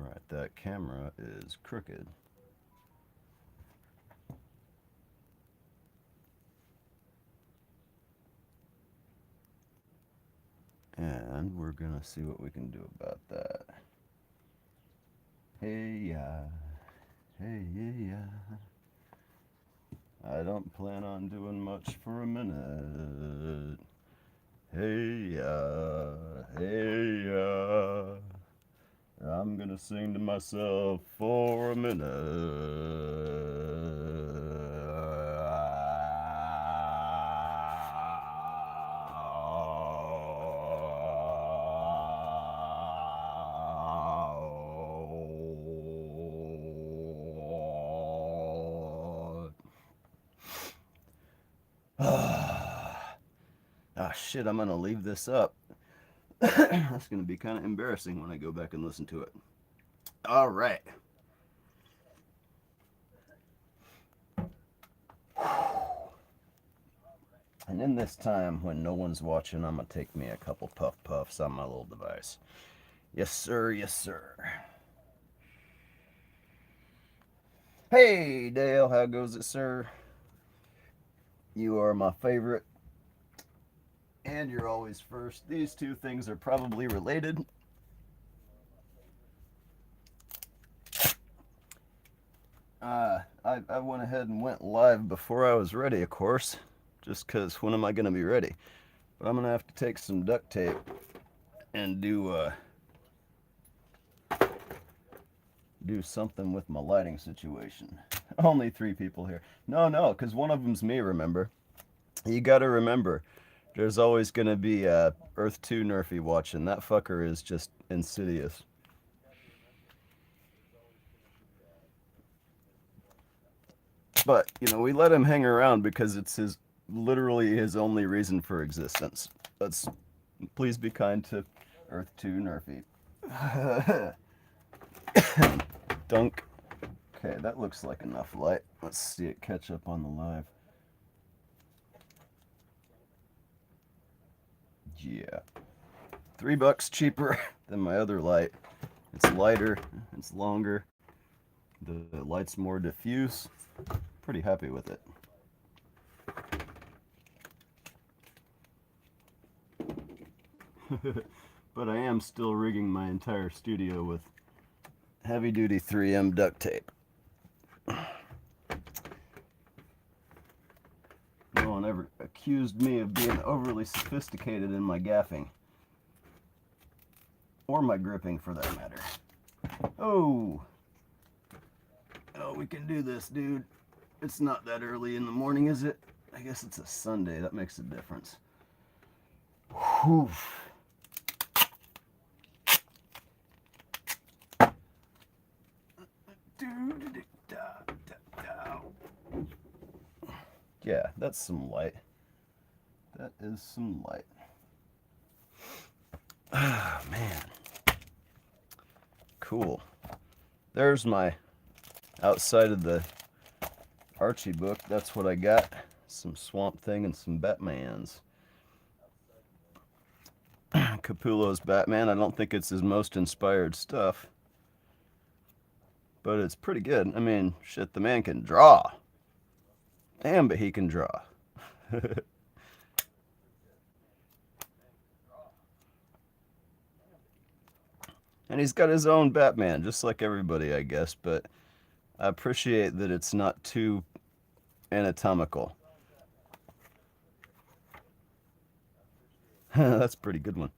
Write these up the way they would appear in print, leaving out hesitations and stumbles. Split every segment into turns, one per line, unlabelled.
Right, that camera is crooked. And we're gonna see what we can do about that. Hey, hey, yeah. I don't plan on doing much for a minute. Hey, I'm gonna sing to myself for a minute. Ah, shit, I'm gonna leave this up. That's gonna be kind of embarrassing when I go back and listen to it. All right. And in this time when no one's watching, I'm gonna take me a couple puffs on my little device. Yes, sir. Yes, sir. Hey, Dale. How goes it, sir? You are my favorite, and you're always first. These two things are probably related. I went ahead and went live before I was ready, of course, just because when am I going to be ready? But I'm going to have to take some duct tape and do something with my lighting situation. Only three people here. No, because one of them's me, remember? You got to remember, there's always going to be Earth 2 Nerfy watching. That fucker is just insidious. But, we let him hang around because it's literally his only reason for existence. Let's please be kind to Earth 2 Nerfy. Dunk. Okay, that looks like enough light. Let's see it catch up on the live. Yeah. $3 cheaper than my other light. It's lighter, it's longer, the light's more diffuse. Pretty happy with it. But I am still rigging my entire studio with heavy duty 3M duct tape. No one ever accused me of being overly sophisticated in my gaffing. Or my gripping, for that matter. Oh, we can do this, dude. It's not that early in the morning, is it? I guess it's a Sunday. That makes a difference. Whew. Yeah, that's some light. That is some light. Ah, man. Cool. There's my outside of the Archie book. That's what I got. Some Swamp Thing and some Batmans. Capullo's Batman. I don't think it's his most inspired stuff, but it's pretty good. I mean, shit, the man can draw. Damn, but he can draw. And he's got his own Batman, just like everybody, I guess, but I appreciate that it's not too anatomical. That's a pretty good one.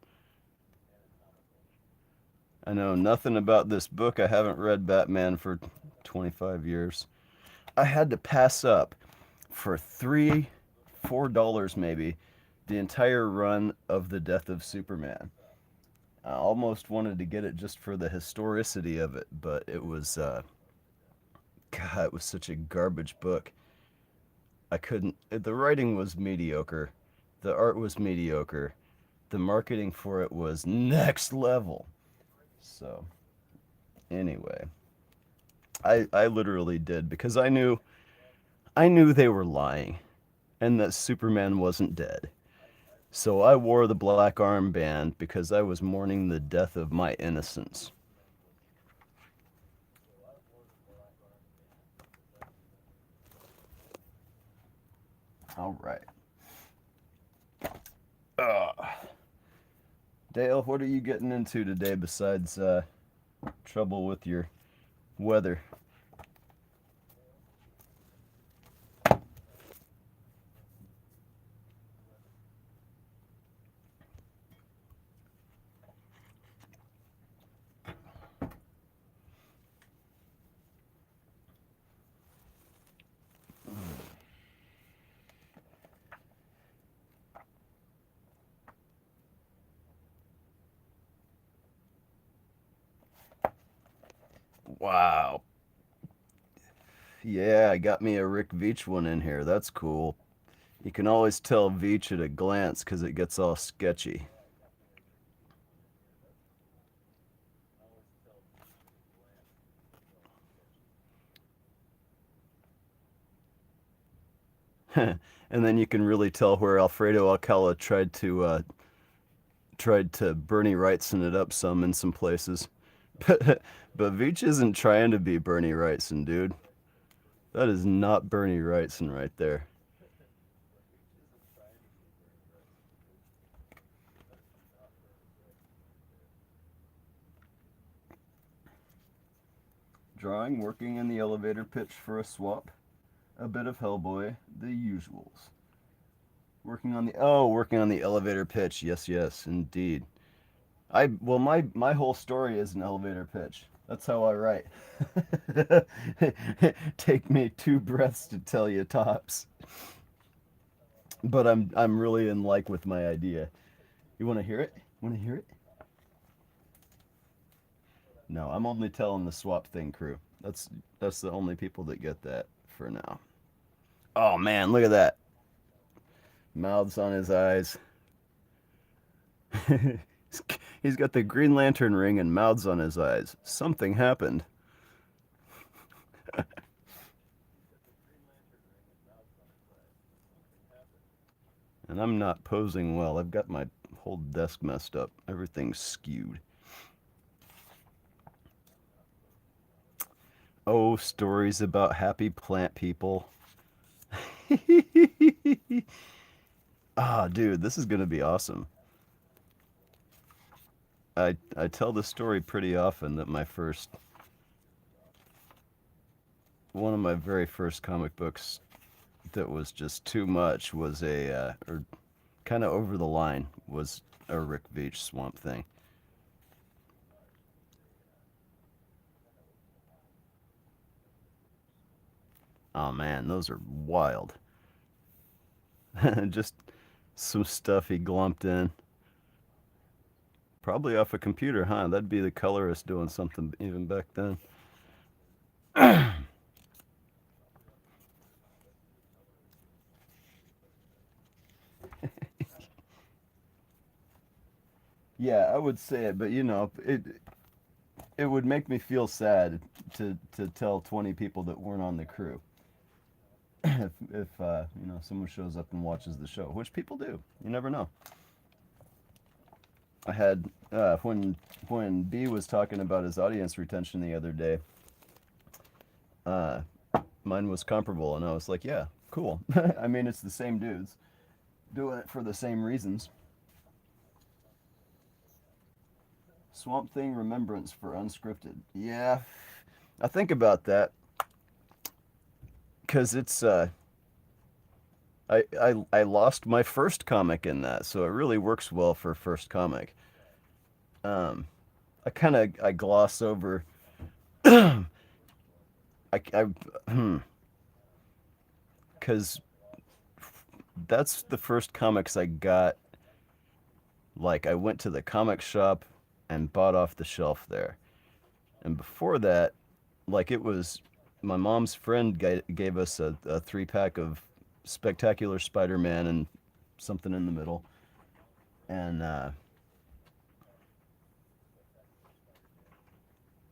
I know nothing about this book. I haven't read Batman for 25 years. I had to pass up for $4 maybe the entire run of The Death of Superman. I almost wanted to get it just for the historicity of it, but it was, God, it was such a garbage book. I couldn't, the writing was mediocre, the art was mediocre, the marketing for it was next level. So, anyway, I literally did because I knew they were lying and that Superman wasn't dead. So I wore the black armband because I was mourning the death of my innocence. All right. Uh, Dale, what are you getting into today besides trouble with your weather? Wow. Yeah, I got me a Rick Veitch one in here. That's cool. You can always tell Veitch at a glance because it gets all sketchy. And then you can really tell where Alfredo Alcala tried to Bernie Wrightson it up some in some places. But Veitch isn't trying to be Bernie Wrightson, dude. That is not Bernie Wrightson right there. Drawing, working in the elevator pitch for a swap. A bit of Hellboy, the usuals. Working on the elevator pitch. Yes, yes, indeed. My whole story is an elevator pitch. That's how I write. Take me two breaths to tell you tops. But I'm really in like with my idea. You want to hear it? Want to hear it? No, I'm only telling the Swap Thing crew. That's the only people that get that for now. Oh man, look at that. Mouths on his eyes. He's got the Green Lantern ring and mouths on his eyes. Something happened. And I'm not posing well. I've got my whole desk messed up. Everything's skewed. Oh, stories about happy plant people. Ah, dude, this is gonna be awesome. I tell this story pretty often that one of my very first comic books that was just too much was or kind of over the line was a Rick Veitch Swamp Thing. Oh man, those are wild. Just some stuff he glumped in. Probably off a computer, huh? That'd be the colorist doing something even back then. Yeah, I would say it, but it would make me feel sad to tell 20 people that weren't on the crew if someone shows up and watches the show, which people do. You never know. I had when B was talking about his audience retention the other day. Uh, Mine was comparable, and I was like, yeah, cool. I mean, it's the same dudes doing it for the same reasons. Swamp Thing Remembrance for Unscripted. Yeah, I think about that because I lost my first comic in that, so it really works well for first comic. Um, I gloss over. I because that's the first comics I got. Like I went to the comic shop and bought off the shelf there, and before that, like it was my mom's friend gave us a 3 pack of Spectacular Spider-Man and something in the middle, and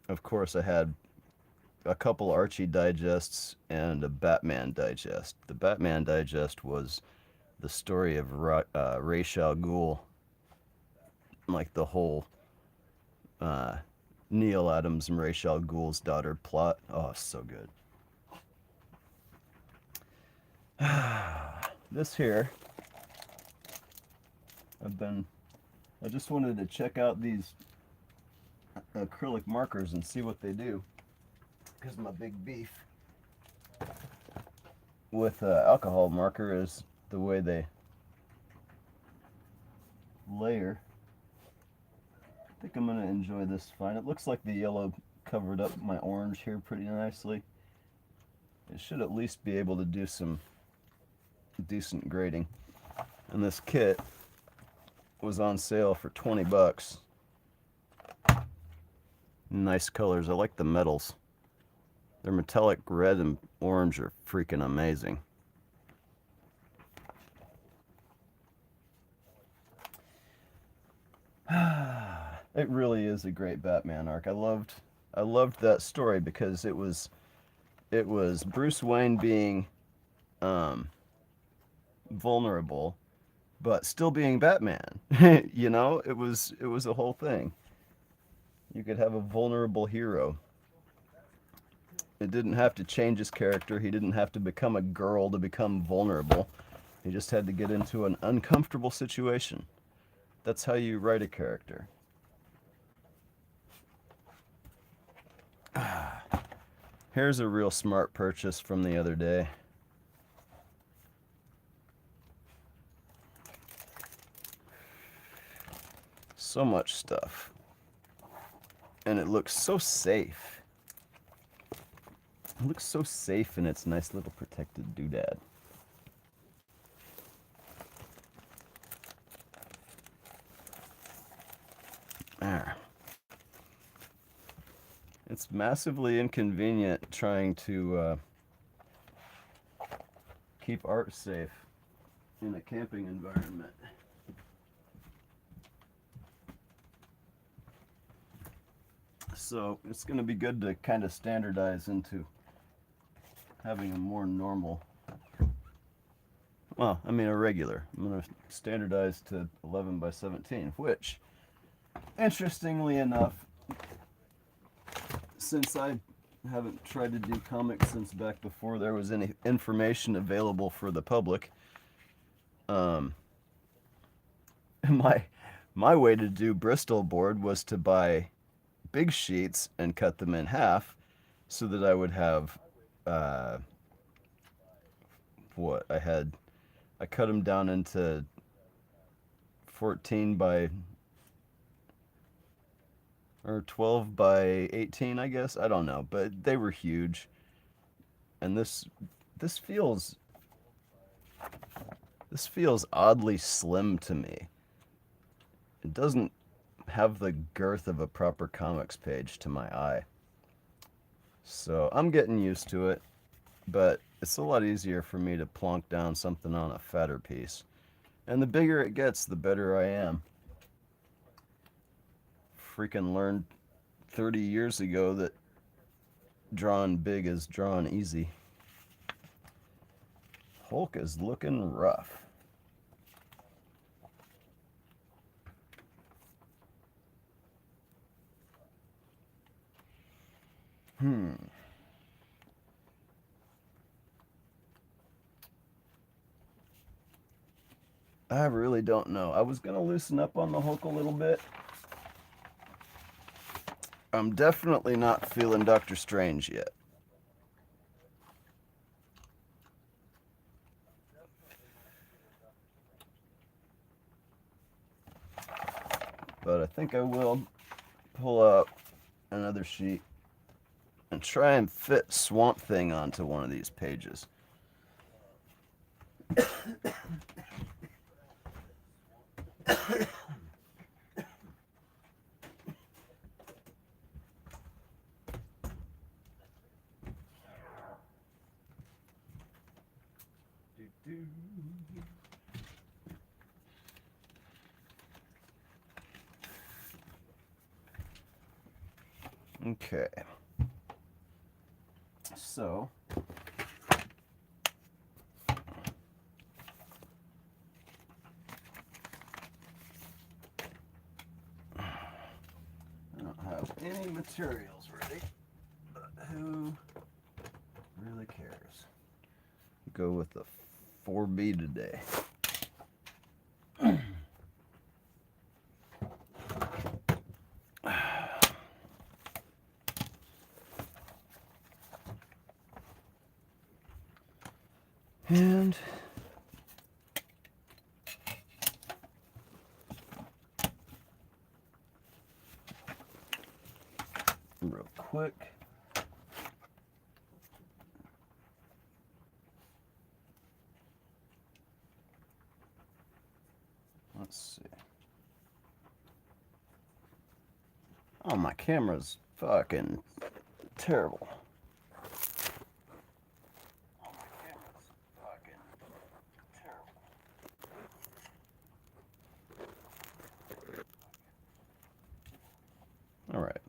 of course I had a couple Archie digests and a Batman digest. The Batman digest was the story of Ra's al Ghul, like the whole uh, Neil Adams and Ra's al Ghul's daughter plot. Oh, so good. This here, I just wanted to check out these acrylic markers and see what they do, because my big beef with alcohol marker is the way they layer. I think I'm going to enjoy this fine. It looks like the yellow covered up my orange here pretty nicely. It should at least be able to do some decent grading. And this kit was on sale for 20 bucks. Nice colors. I like the metals. Their metallic red and orange are freaking amazing. It really is a great Batman arc. I loved that story because it was Bruce Wayne being vulnerable but still being Batman. You know, it was a whole thing. You could have a vulnerable hero. It didn't have to change his character. He didn't have to become a girl to become vulnerable. He just had to get into an uncomfortable situation. That's how you write a character. Here's a real smart purchase from the other day. So much stuff. And it looks so safe. It looks so safe in its nice little protected doodad. There. It's massively inconvenient trying to keep art safe in a camping environment. So it's going to be good to kind of standardize into having a more normal, well, I mean a regular. I'm going to standardize to 11 by 17, which, interestingly enough, since I haven't tried to do comics since back before there was any information available for the public, my way to do Bristol board was to buy big sheets and cut them in half so that I would have I cut them down into 14 by or 12 by 18, I guess. I don't know, but they were huge. And this feels oddly slim to me. It doesn't have the girth of a proper comics page to my eye. So I'm getting used to it, but it's a lot easier for me to plonk down something on a fatter piece. And the bigger it gets, the better I am. Freaking learned 30 years ago that drawing big is drawing easy. Hulk is looking rough. I really don't know. I was going to loosen up on the Hulk a little bit. I'm definitely not feeling Doctor Strange yet. But I think I will pull out another sheet and try and fit Swamp Thing onto one of these pages. Okay. So, I don't have any materials ready, but who really cares? Go with the 4B today. And real quick, let's see. Oh, my camera's fucking terrible. All right,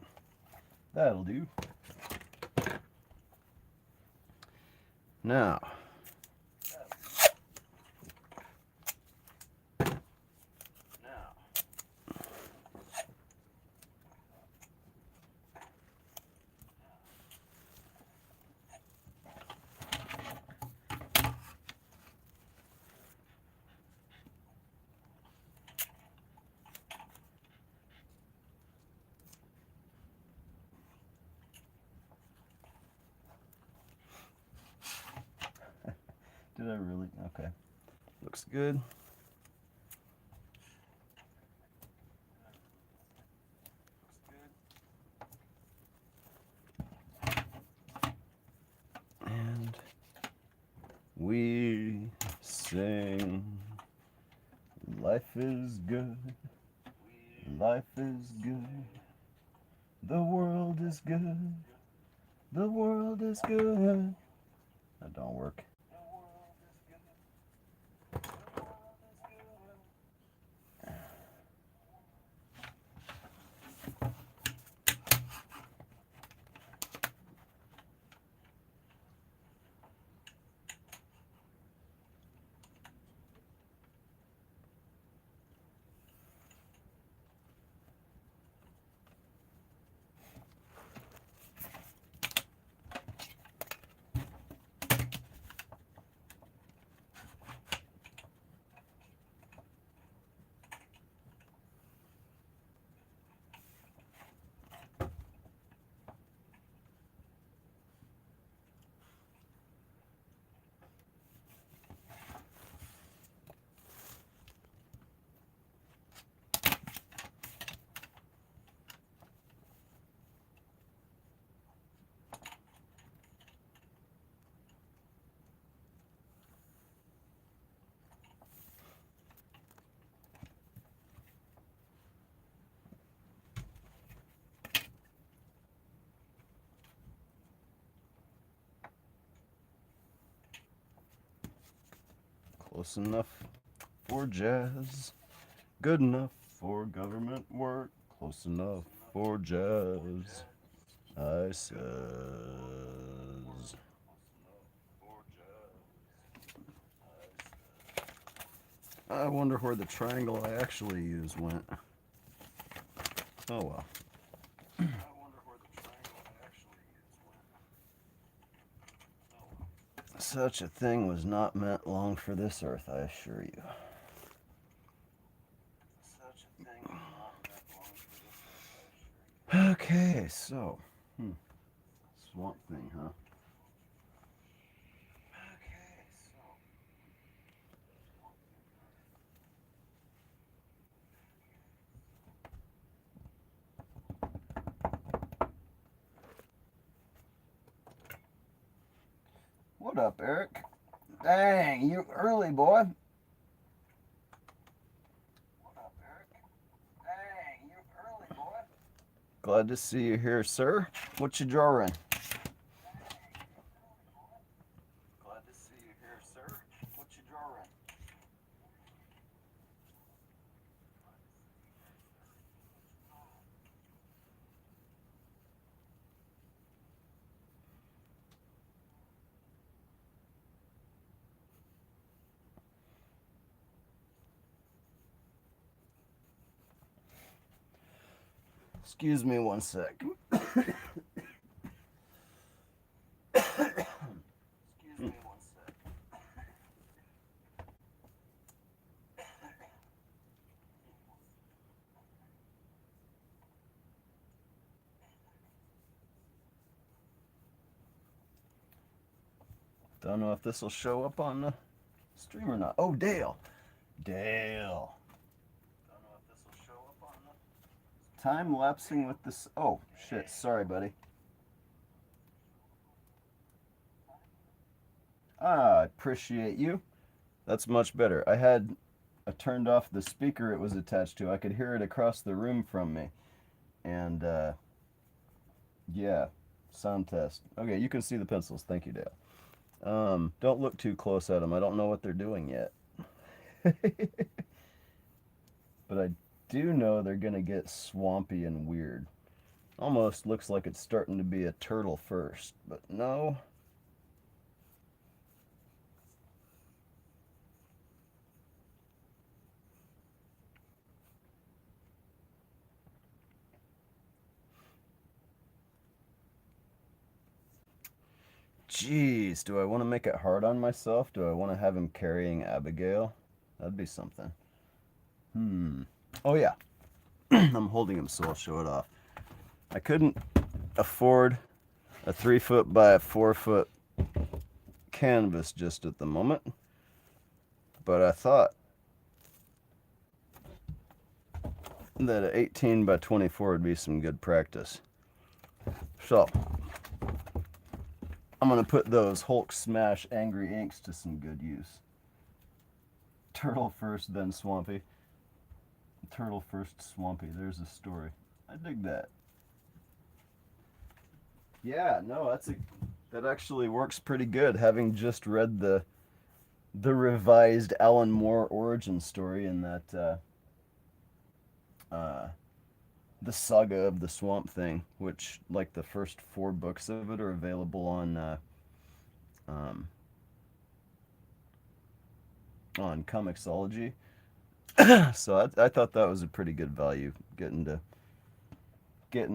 that'll do. Now, did I really? Okay, looks good. And we sing, life is good, life is good, the world is good, the world is good. That don't work. Close enough for jazz, good enough for government work, close enough for jazz, I says. I wonder where the triangle I actually used went. Oh well. Such a thing was not meant long for this earth, I assure you. Okay, so, Swamp Thing, huh? What up, Eric? Dang, you early, boy. Glad to see you here, sir. What you drawing? Glad to see you here, sir. What you drawing? Excuse me one sec. Don't know if this will show up on the stream or not. Oh, Dale. Dale. Don't know if this will show up on the time lapsing with this. Oh, shit. Sorry, buddy. I appreciate you. That's much better. I turned off the speaker it was attached to. I could hear it across the room from me. And, yeah, sound test. Okay, you can see the pencils. Thank you, Dale. Don't look too close at them. I don't know what they're doing yet. But I do know they're going to get swampy and weird. Almost looks like it's starting to be a turtle first, but no. Jeez, do I want to make it hard on myself? Do I want to have him carrying Abigail? That'd be something. Oh, yeah. I'm holding him so I'll show it off. I couldn't afford a 3-foot by a 4-foot canvas just at the moment, but I thought that an 18 by 24 would be some good practice. So I'm going to put those Hulk Smash Angry Inks to some good use. Turtle first, then Swampy. Turtle first, Swampy. There's a story. I dig that. Yeah, no, that actually works pretty good. Having just read the revised Alan Moore origin story in that the Saga of the Swamp Thing, which like the first 4 books of it are available on Comixology. So I thought that was a pretty good value, getting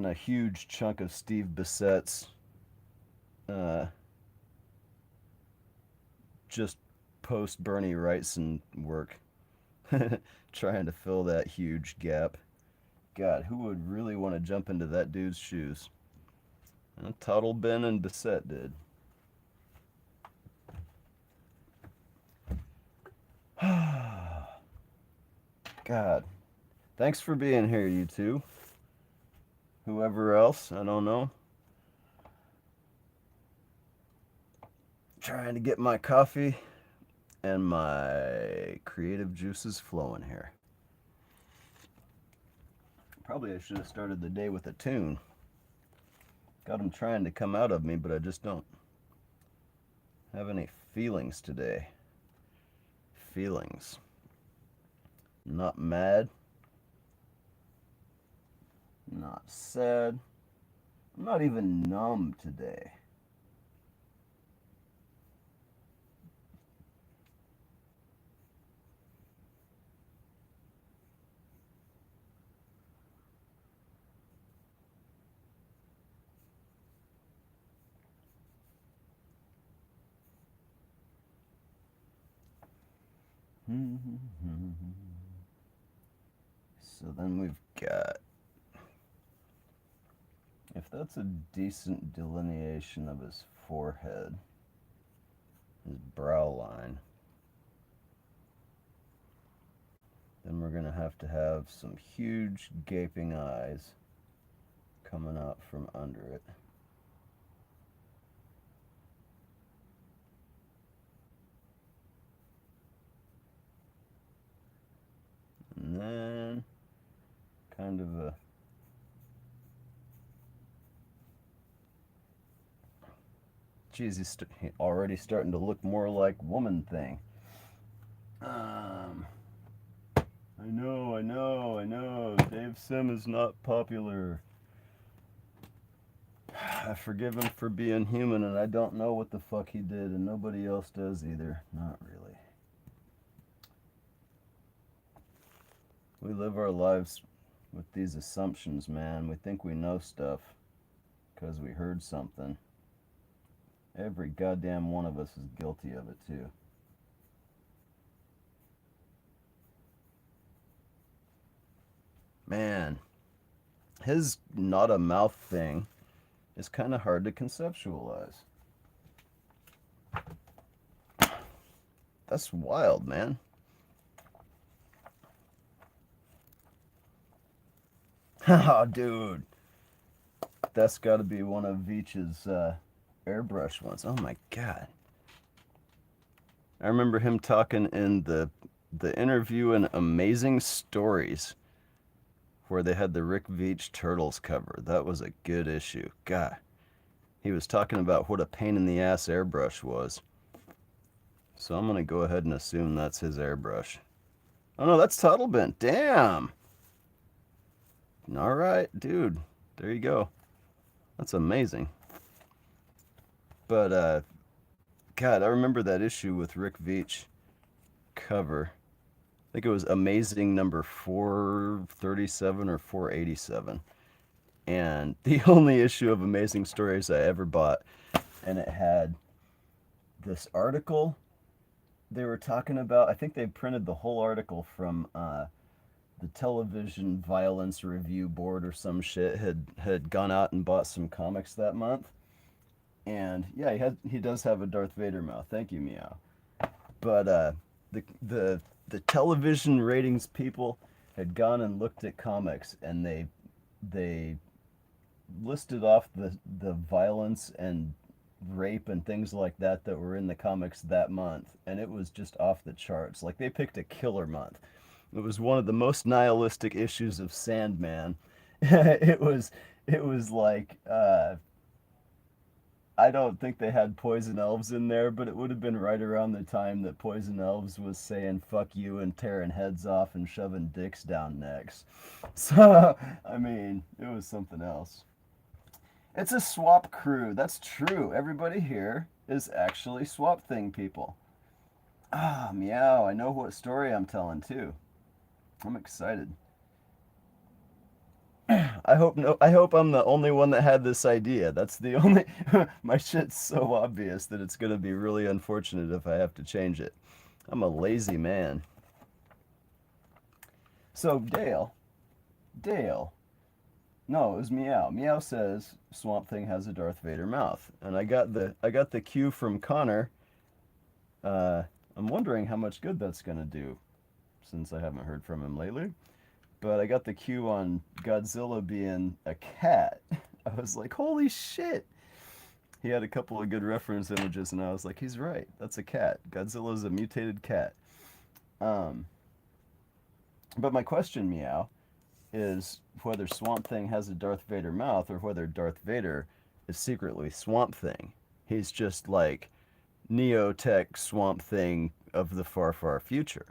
a huge chunk of Steve Bissett's just post Bernie Wrightson work, trying to fill that huge gap. God, who would really want to jump into that dude's shoes? Tuttle, Ben, and Bissett did. God. Thanks for being here, you two. Whoever else, I don't know. Trying to get my coffee and my creative juices flowing here. Probably I should have started the day with a tune. Got them trying to come out of me, but I just don't have any feelings today. Feelings. Not mad. Not sad. I'm not even numb today. So then we've got, if that's a decent delineation of his forehead, his brow line, then we're going to have some huge gaping eyes coming out from under it. And then kind of a geez, he's already starting to look more like Woman Thing. I know. Dave Sim is not popular. I forgive him for being human, and I don't know what the fuck he did, and nobody else does either. Not really. We live our lives with these assumptions, man. We think we know stuff because we heard something. Every goddamn one of us is guilty of it, too. Man, his not a mouth thing is kind of hard to conceptualize. That's wild, man. Oh, dude. That's got to be one of Veach's airbrush ones. Oh my god. I remember him talking in the interview in Amazing Stories where they had the Rick Veach Turtles cover. That was a good issue. God. He was talking about what a pain in the ass airbrush was. So I'm going to go ahead and assume that's his airbrush. Oh no, that's Tuttlebent. Damn. All right, dude. There you go. That's amazing. But God, I remember that issue with Rick Veach cover. I think it was Amazing number 437 or 487. And the only issue of Amazing Stories I ever bought, and it had this article they were talking about. I think they printed the whole article from the Television Violence Review Board or some shit had gone out and bought some comics that month. And yeah, he does have a Darth Vader mouth. Thank you, Meow. But the the television ratings people had gone and looked at comics, and they listed off the violence and rape and things like that were in the comics that month, and it was just off the charts. Like, they picked a killer month. It was one of the most nihilistic issues of Sandman. It was like I don't think they had Poison Elves in there, but it would have been right around the time that Poison Elves was saying fuck you and tearing heads off and shoving dicks down necks. So, I mean, it was something else. It's a swap crew. That's true. Everybody here is actually Swap Thing people. Ah, meow. I know what story I'm telling too. I'm excited. I hope I'm the only one that had this idea. That's the only my shit's so obvious that it's going to be really unfortunate if I have to change it. I'm a lazy man. So Dale. No, it was Meow. Meow says Swamp Thing has a Darth Vader mouth. And I got the cue from Connor. Uh I'm wondering how much good that's going to do since I haven't heard from him lately. But I got the cue on Godzilla being a cat. I was like, holy shit. He had a couple of good reference images, and I was like, he's right. That's a cat. Godzilla's a mutated cat. Um, but my question, Meow, is whether Swamp Thing has a Darth Vader mouth or whether Darth Vader is secretly Swamp Thing. He's just like Neotech Swamp Thing of the far, far future.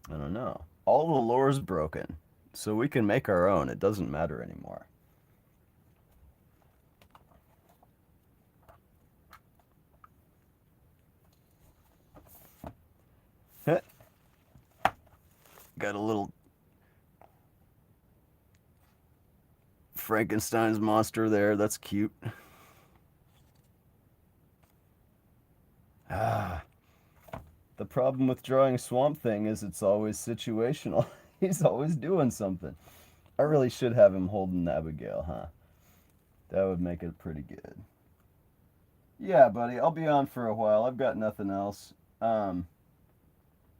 I don't know. All the lore's broken, so we can make our own. It doesn't matter anymore. Got a little Frankenstein's monster there. That's cute. Ah, the problem with drawing Swamp Thing is it's always situational. He's always doing something. I really should have him holding Abigail, huh? That would make it pretty good. Yeah, buddy, I'll be on for a while. I've got nothing else.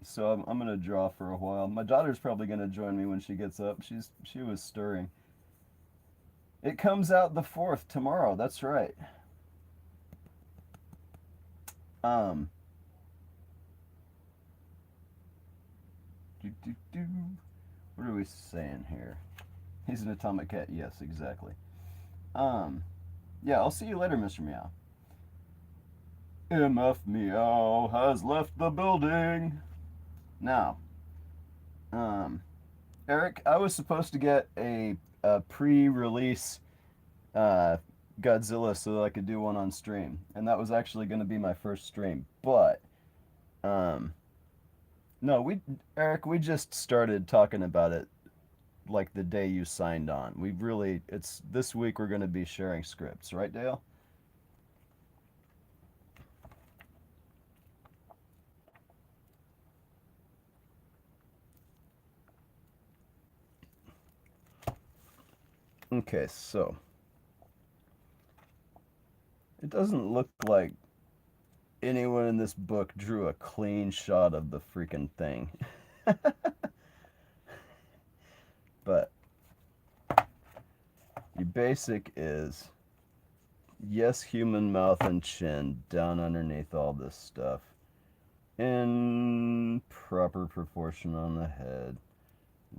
So I'm gonna draw for a while. My daughter's probably gonna join me when she gets up. She was stirring. It comes out the 4th tomorrow. That's right. Um, do, do, do. What are we saying here? He's an atomic cat. Yes, exactly. Um, yeah, I'll see you later, Mr. Meow. MF Meow has left the building. Now, um, Eric, I was supposed to get a pre-release uh, Godzilla so that I could do one on stream, and that was actually going to be my first stream. But um, no, Eric, we just started talking about it like the day you signed on. It's this week we're going to be sharing scripts, right, Dale? Okay, so it doesn't look like anyone in this book drew a clean shot of the freaking thing. But your basic is, yes, human mouth and chin down underneath all this stuff. In proper proportion on the head.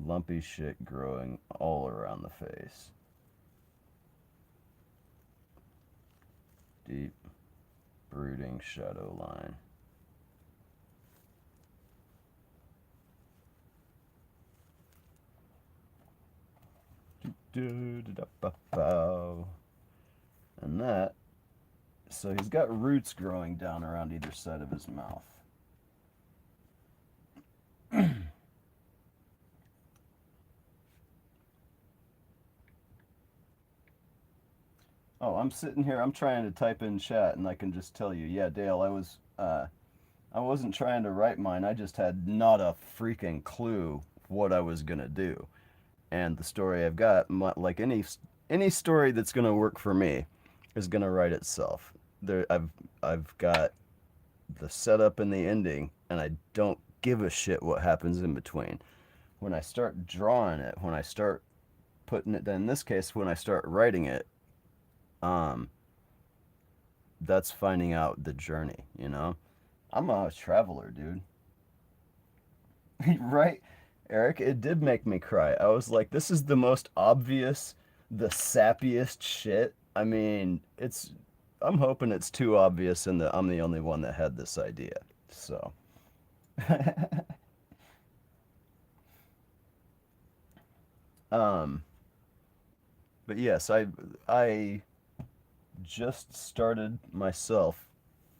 Lumpy shit growing all around the face. Deep, brooding shadow line. And that, so he's got roots growing down around either side of his mouth. Oh, I'm sitting here, I'm trying to type in chat and I can just tell you, yeah, Dale, I wasn't trying to write mine. I just had not a freaking clue what I was gonna do. And the story I've got, like any story that's gonna work for me, is gonna write itself. I've got the setup and the ending, and I don't give a shit what happens in between. When I start drawing it, when I start putting it, in this case, when I start writing it, um, that's finding out the journey. You know, I'm a traveler, dude. Right, Eric? It did make me cry. I was like, this is the most obvious, the sappiest shit. I mean, it's. I'm hoping it's too obvious and that I'm the only one that had this idea. So. um, but yes, I just started myself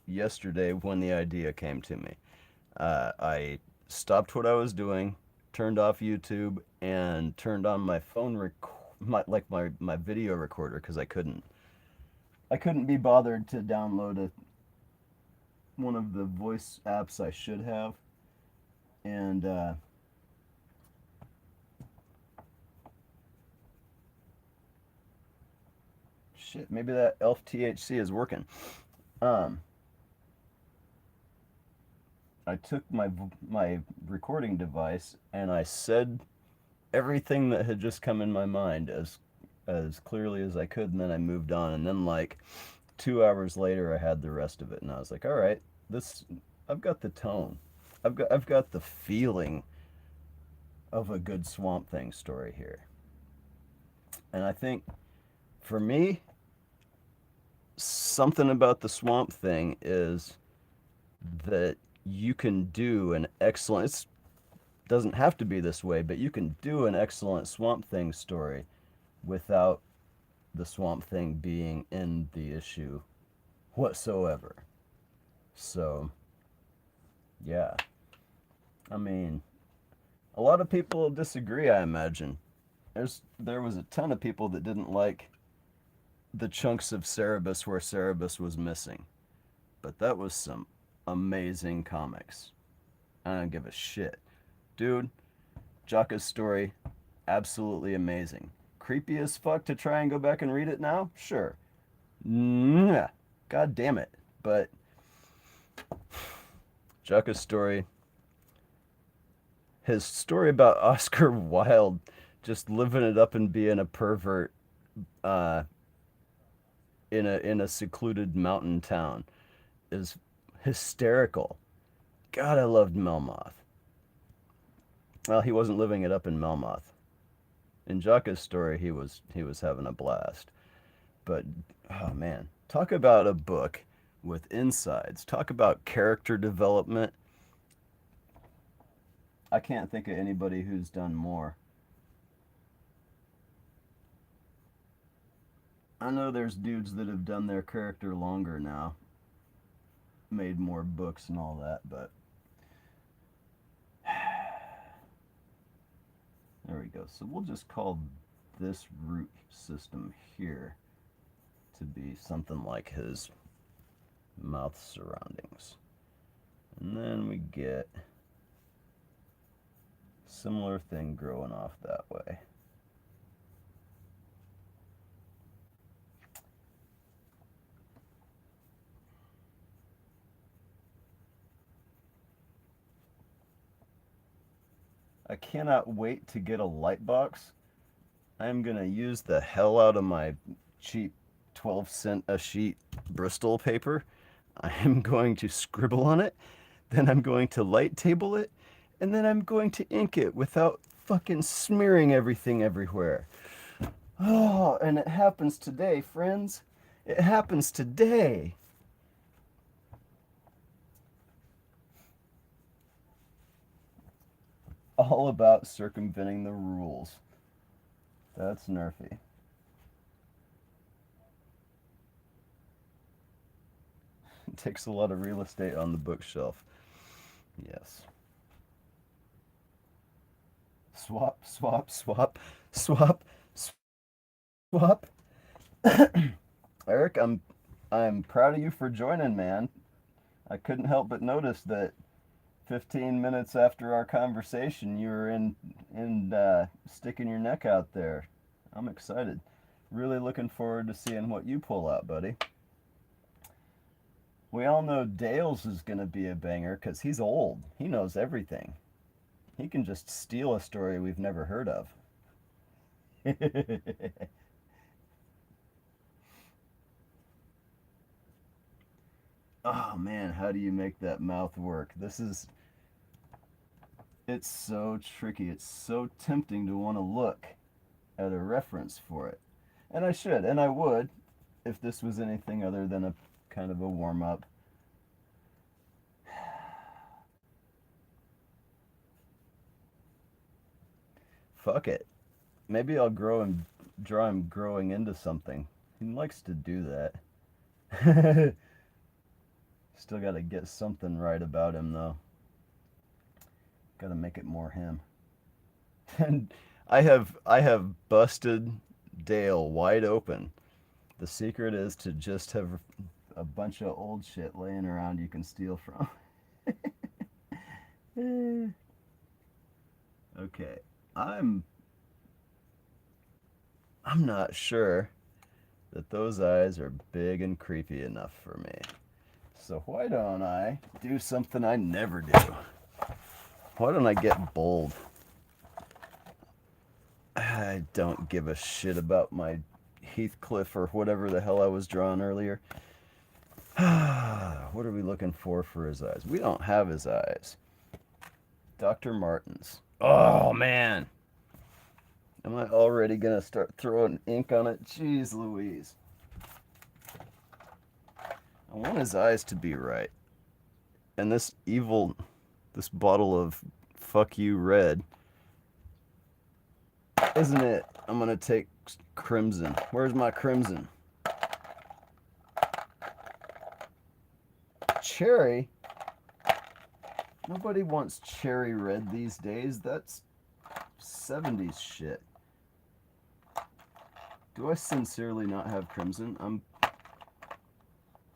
yesterday when the idea came to me. I stopped what I was doing, turned off YouTube, and turned on my phone my video recorder because I couldn't be bothered to download one of the voice apps I should have, and shit, maybe that Elf THC is working. Um, I took my recording device and I said everything that had just come in my mind as clearly as I could, and then I moved on. And then like 2 hours later, I had the rest of it, and I was like, all right, this I've got the tone, I've got the feeling of a good Swamp Thing story here. And I think for me, something about the Swamp Thing is that you can do an excellent. It doesn't have to be this way, but you can do an excellent Swamp Thing story without the Swamp Thing being in the issue whatsoever. So, yeah. I mean, a lot of people disagree, I imagine. There was a ton of people that didn't like the chunks of Cerebus where Cerebus was missing. But that was some amazing comics. I don't give a shit. Dude, Jaka's story, absolutely amazing. Creepy as fuck to try and go back and read it now? Sure. God damn it. But Jaka's story, his story about Oscar Wilde just living it up and being a pervert uh, in a secluded mountain town is hysterical. God, I loved Melmoth. Well, he wasn't living it up in Melmoth. In Jaka's story, he was having a blast. But oh man, talk about a book with insides. Talk about character development. I can't think of anybody who's done more. I know there's dudes that have done their character longer now, made more books and all that, but there we go. So we'll just call this root system here to be something like his mouth surroundings. And then we get similar thing growing off that way. I cannot wait to get a light box. I'm gonna use the hell out of my cheap 12-cent a sheet Bristol paper. I am going to scribble on it, then I'm going to light table it, and then I'm going to ink it without fucking smearing everything everywhere. Oh, and it happens today, friends. It happens today. All about circumventing the rules. That's nerfy. It takes a lot of real estate on the bookshelf. Yes. Swap, swap, swap, swap, swap. Eric, I'm proud of you for joining, man. I couldn't help but notice that 15 minutes after our conversation, you were in sticking your neck out there. I'm excited. Really looking forward to seeing what you pull out, buddy. We all know Dale's is going to be a banger because he's old. He knows everything. He can just steal a story we've never heard of. Oh man, how do you make that mouth work? It's so tricky. It's so tempting to want to look at a reference for it. And I should, and I would, if this was anything other than a kind of a warm up. Fuck it. Maybe I'll draw him growing into something. He likes to do that. Still gotta get something right about him though. Gotta make it more him. And I have busted Dale wide open. The secret is to just have a bunch of old shit laying around you can steal from. Okay. I'm I'm not sure that those eyes are big and creepy enough for me. So why don't I do something I never do? Why don't I get bold? I don't give a shit about my Heathcliff or whatever the hell I was drawing earlier. What are we looking for his eyes? We don't have his eyes. Dr. Martens. Oh, man. Am I already going to start throwing ink on it? Jeez Louise. I want his eyes to be right. And this bottle of fuck you red, isn't it? I'm going to take crimson. Where's my crimson? Cherry? Nobody wants cherry red these days. That's 70s shit. Do I sincerely not have crimson?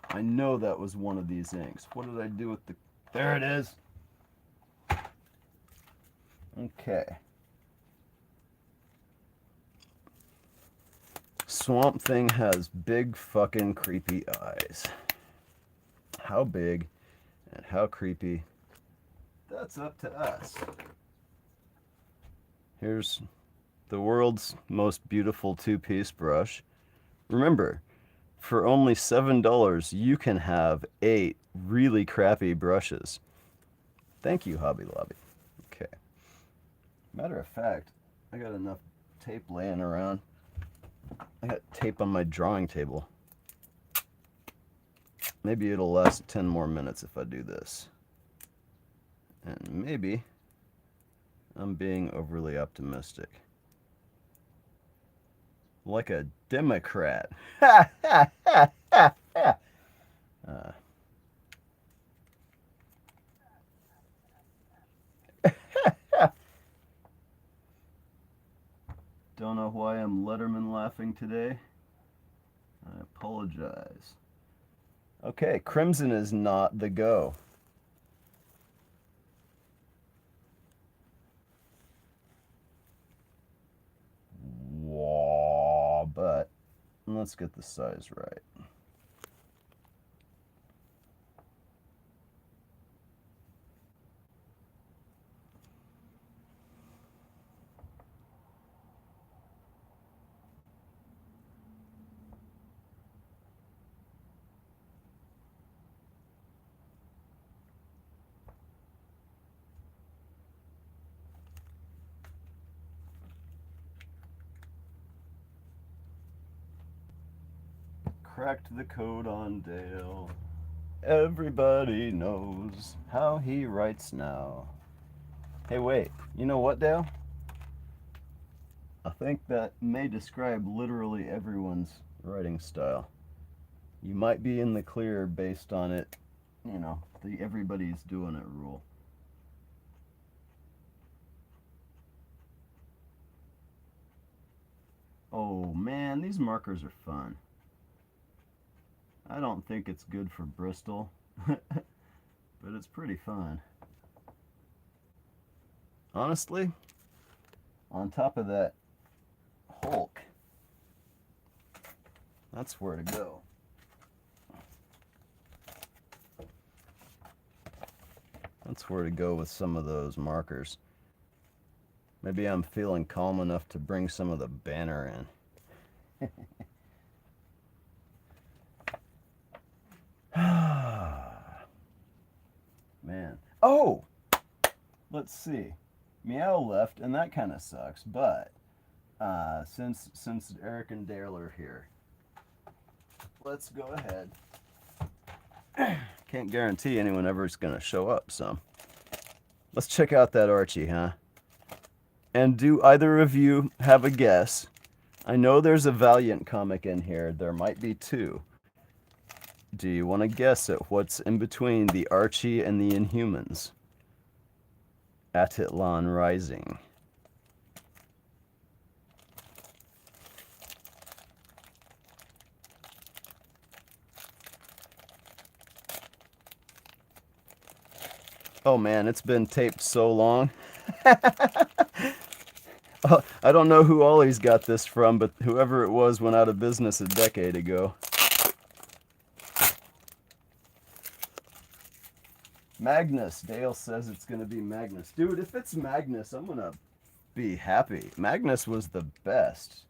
I know that was one of these inks. What did I do with the... There it is. Okay. Swamp Thing has big fucking creepy eyes. How big and how creepy, that's up to us. Here's the world's most beautiful two-piece brush. Remember, for only $7, you can have 8 really crappy brushes. Thank you, Hobby Lobby. Okay. Matter of fact, I got enough tape laying around. I got tape on my drawing table. Maybe it'll last 10 more minutes if I do this. And maybe I'm being overly optimistic. Like a Democrat. Ha ha ha ha ha. Don't know why I'm Letterman laughing today. I apologize. Okay, crimson is not the go. Whoa, but let's get the size right. cracked the code on Dale. Everybody knows how he writes now. Hey, wait, you know what, Dale? I think that may describe literally everyone's writing style. You might be in the clear based on it, you know, the everybody's doing it rule. Oh man, these markers are fun. I don't think it's good for Bristol, but it's pretty fun. Honestly, on top of that Hulk, that's where to go. That's where to go with some of those markers. Maybe I'm feeling calm enough to bring some of the banner in. Man. Oh! Let's see. Meow left, and that kind of sucks, but since Eric and Dale are here, let's go ahead. Can't guarantee anyone ever is going to show up, so let's check out that Archie, huh? And do either of you have a guess? I know there's a Valiant comic in here. There might be two. Do you want to guess at what's in between the Archie and the Inhumans? Attilan Rising. Oh man, it's been taped so long. I don't know who Ollie's got this from, but whoever it was went out of business a decade ago. Magnus. Dale says it's going to be Magnus. Dude, if it's Magnus, I'm going to be happy. Magnus was the best.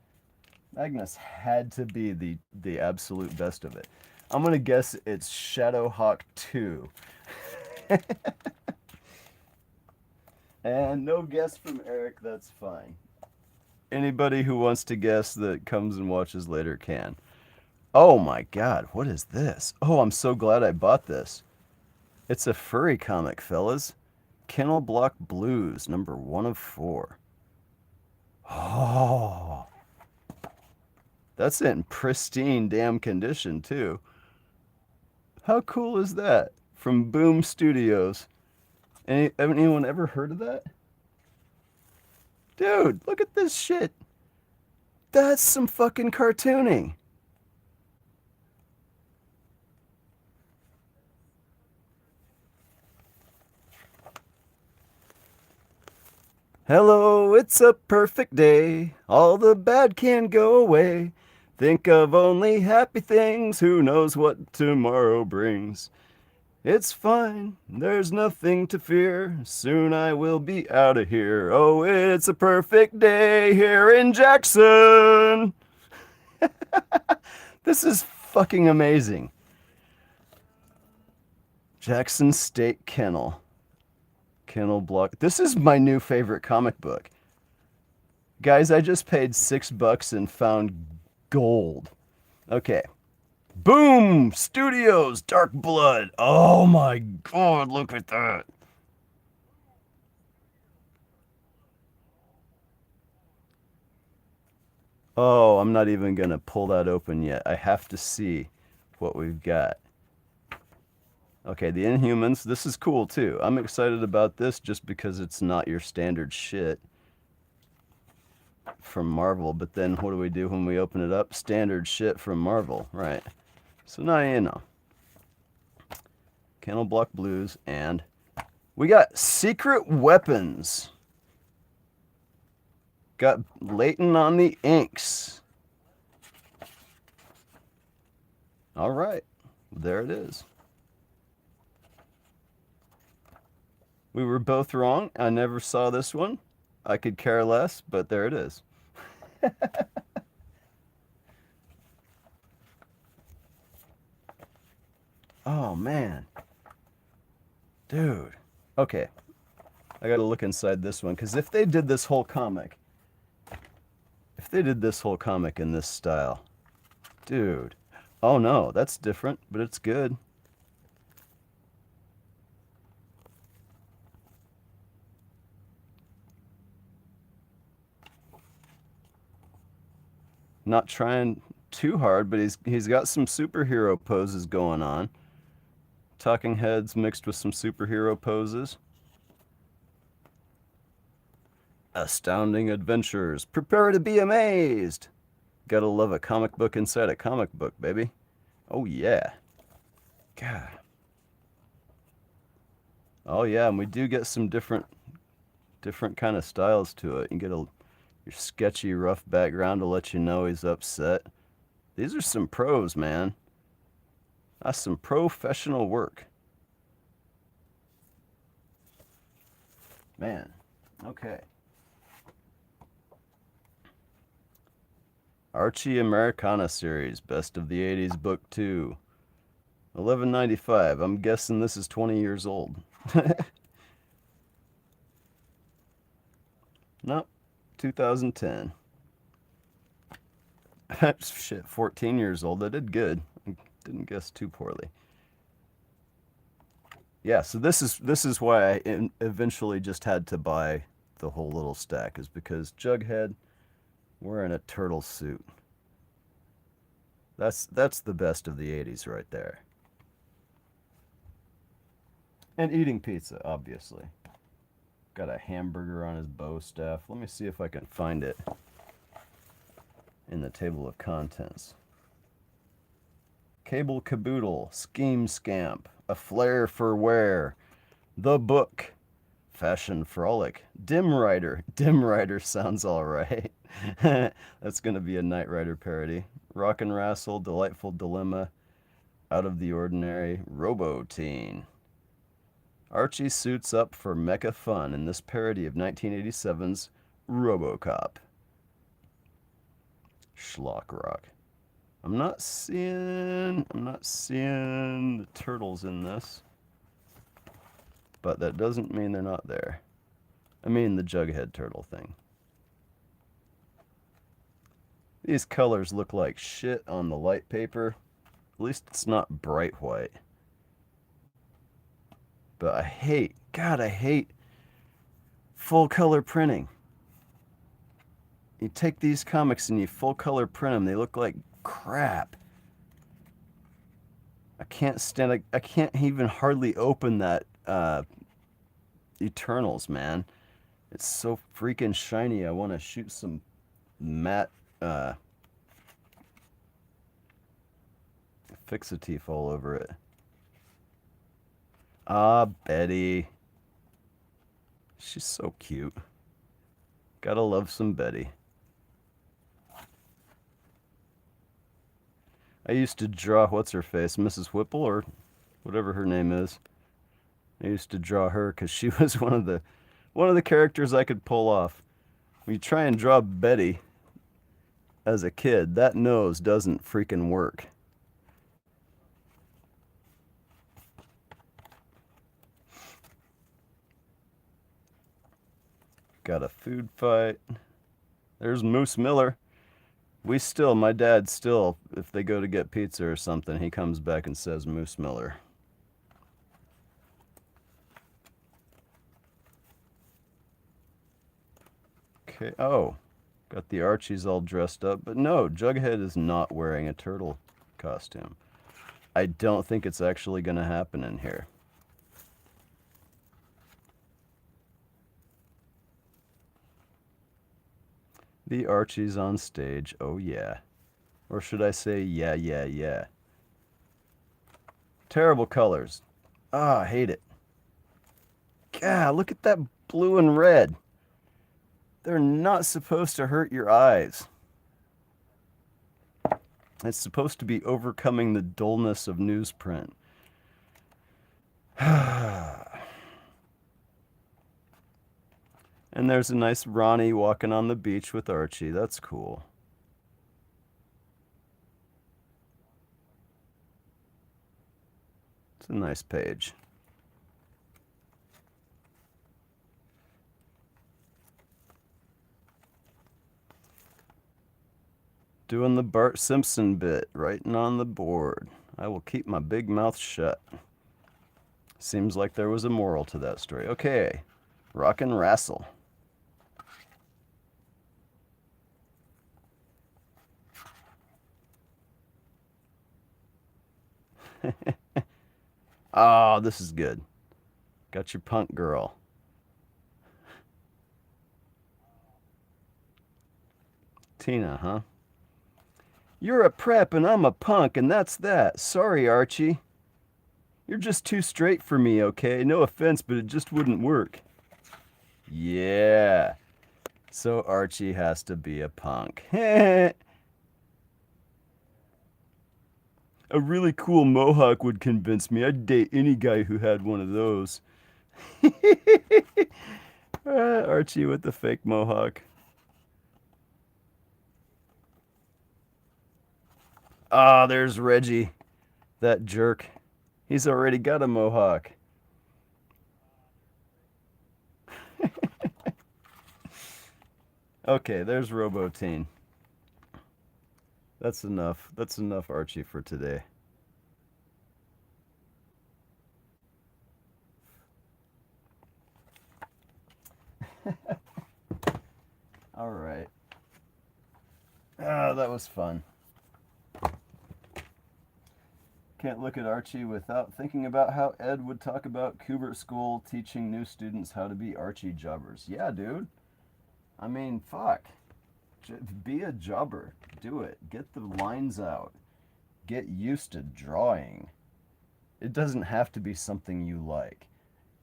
Magnus had to be the absolute best of it. I'm going to guess it's Shadowhawk 2. And no guess from Eric, that's fine. Anybody who wants to guess that comes and watches later can. Oh my god, what is this? Oh, I'm so glad I bought this. It's a furry comic, fellas. Kennel Block Blues, number 1 of 4. Oh, that's in pristine damn condition, too. How cool is that? From Boom Studios. Anyone ever heard of that? Dude, look at this shit. That's some fucking cartooning. Hello, it's a perfect day. All the bad can go away. Think of only happy things. Who knows what tomorrow brings? It's fine, there's nothing to fear. Soon I will be out of here. Oh, it's a perfect day here in Jackson. This is fucking amazing. Jackson State Kennel. Kennel Block. This is my new favorite comic book. Guys, I just paid $6 and found gold. Okay. Boom! Studios, Dark Blood. Oh my god, look at that. Oh, I'm not even gonna pull that open yet. I have to see what we've got. Okay, the Inhumans. This is cool too. I'm excited about this just because it's not your standard shit from Marvel. But then what do we do when we open it up? Standard shit from Marvel, right? So now you know. Kennel Block Blues, and we got Secret Weapons. Got Leighton on the inks. All right, there it is. We were both wrong. I never saw this one. I could care less, but there it is. Oh, man. Dude. Okay. I gotta look inside this one, because if they did this whole comic, in this style, dude. Oh no, that's different, but it's good. Not trying too hard, but he's got some superhero poses going on. Talking heads mixed with some superhero poses. Astounding adventures. Prepare to be amazed. Gotta love a comic book inside a comic book, baby. Oh yeah. God. Oh yeah, and we do get some different kind of styles to it. You get your sketchy, rough background to let you know he's upset. These are some pros, man. That's some professional work. Man. Okay. Archie Americana series, Best of the 80s, Book 2. $11.95. I'm guessing this is 20 years old. Nope. 2010. Shit, 14 years old. I did good. I didn't guess too poorly. Yeah, so this is why I eventually just had to buy the whole little stack, is because Jughead wearing a turtle suit. That's the best of the 80s right there. And eating pizza, obviously. Got a hamburger on his bow staff. Let me see if I can find it in the table of contents. Cable Caboodle, Scheme Scamp, A Flair for Wear, The Book, Fashion Frolic, Dim Rider. Dim Rider sounds alright. That's going to be a Knight Rider parody. Rock and Wrestle, Delightful Dilemma, Out of the Ordinary, Robo-Teen. Archie suits up for mecha fun in this parody of 1987's RoboCop. Schlock Rock. I'm not seeing the turtles in this. But that doesn't mean they're not there. I mean the Jughead turtle thing. These colors look like shit on the light paper. At least it's not bright white. But I hate full color printing. You take these comics and you full color print them, they look like crap. I can't even hardly open that Eternals, man. It's so freaking shiny. I want to shoot some matte fixative all over it. Ah, Betty. She's so cute. Gotta love some Betty. I used to draw, what's her face, Mrs. Whipple, or whatever her name is. I used to draw her because she was one of the characters I could pull off. When you try and draw Betty as a kid, that nose doesn't freaking work. Got a food fight. There's Moose Miller. My dad still, if they go to get pizza or something, he comes back and says Moose Miller. Okay, oh, got the Archies all dressed up, but no, Jughead is not wearing a turtle costume. I don't think it's actually going to happen in here. The Archies on stage, oh yeah. Or should I say, yeah, yeah, yeah. Terrible colors. Ah, I hate it. God, look at that blue and red. They're not supposed to hurt your eyes. It's supposed to be overcoming the dullness of newsprint. And there's a nice Ronnie walking on the beach with Archie. That's cool. It's a nice page. Doing the Bart Simpson bit, writing on the board. I will keep my big mouth shut. Seems like there was a moral to that story. Okay, rock and wrestle. Oh, this is good. Got your punk girl. Tina, huh? You're a prep and I'm a punk, and that's that. Sorry, Archie. You're just too straight for me, okay? No offense, but it just wouldn't work. Yeah. So Archie has to be a punk. A really cool mohawk would convince me. I'd date any guy who had one of those. Archie with the fake mohawk. Ah, there's Reggie. That jerk. He's already got a mohawk. Okay, there's Robotine. That's enough. That's enough, Archie, for today. All right. Ah, that was fun. Can't look at Archie without thinking about how Ed would talk about Kubert School teaching new students how to be Archie jobbers. Yeah, dude. I mean, fuck. Be a jobber. Do it. Get the lines out. Get used to drawing. It doesn't have to be something you like.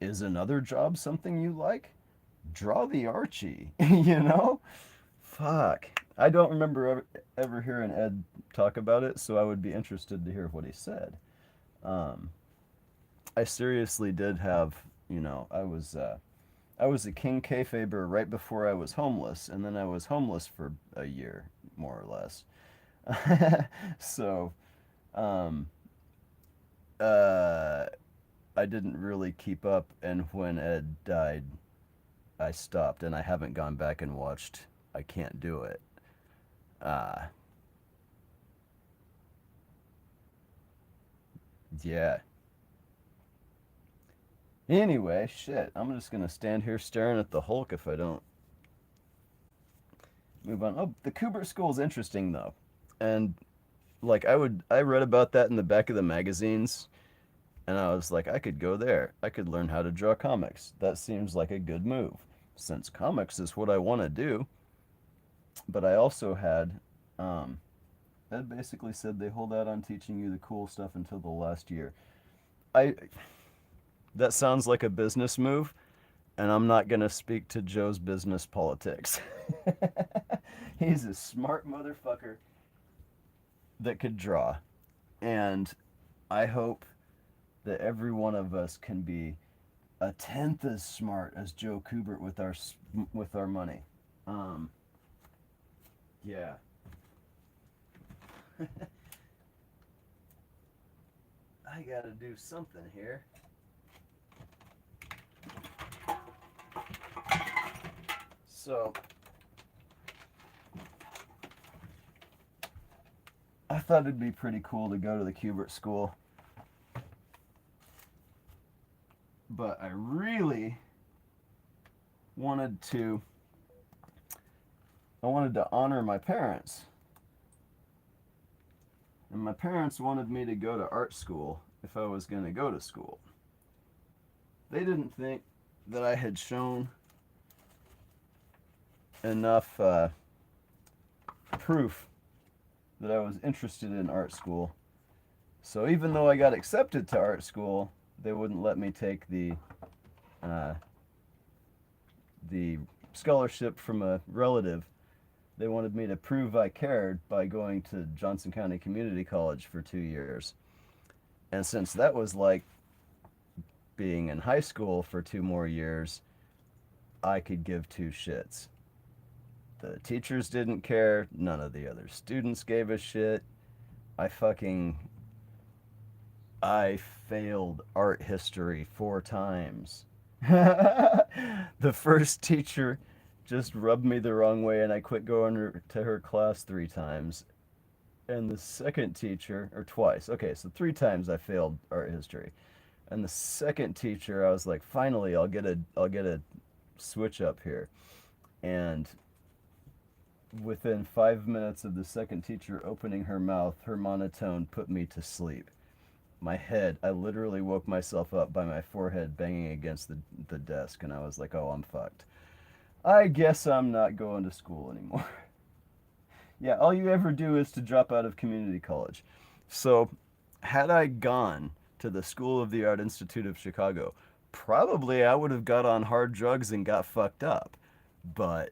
Is another job something you like? Draw the Archie, you know? Fuck. I don't remember ever hearing Ed talk about it, so I would be interested to hear what he said. Um, I seriously did have, I was a king kayfaber right before I was homeless, and then I was homeless for a year, more or less. So, um, uh, I didn't really keep up, and when Ed died, I stopped, and I haven't gone back and watched I Can't Do It. Uh, yeah. Anyway, shit, I'm just gonna stand here staring at the Hulk if I don't move on. Oh, the Kubert School's interesting though, and like I read about that in the back of the magazines, and I was like, I could go there. I could learn how to draw comics. That seems like a good move, since comics is what I want to do. But I also had, um, Ed basically said they hold out on teaching you the cool stuff until the last year. I That sounds like a business move, and I'm not gonna speak to Joe's business politics. He's a smart motherfucker that could draw, and I hope that every one of us can be a tenth as smart as Joe Kubert with our money. Um, yeah. I gotta do something here. So I thought it'd be pretty cool to go to the Kubert School, but I really wanted to I wanted to honor my parents. And my parents wanted me to go to art school if I was going to go to school. They didn't think that I had shown enough proof that I was interested in art school. So even though I got accepted to art school, they wouldn't let me take uh, the scholarship from a relative. They wanted me to prove I cared by going to Johnson County Community College for 2 years. And since that was like being in high school for 2 more years, I could give two shits. The teachers didn't care. None of the other students gave a shit. I fucking. I failed art history 4 times. The first teacher just rubbed me the wrong way, and I quit going to her class 3 times. And the second teacher, or twice, okay, so 3 times I failed art history. And the second teacher, I was like, finally, I'll get a switch up here. And within 5 minutes of the second teacher opening her mouth, her monotone put me to sleep. My head, I literally woke myself up by my forehead banging against the desk, and I was like, oh, I'm fucked. I guess I'm not going to school anymore. Yeah, all you ever do is to drop out of community college. So, had I gone to the School of the Art Institute of Chicago, probably I would have got on hard drugs and got fucked up. But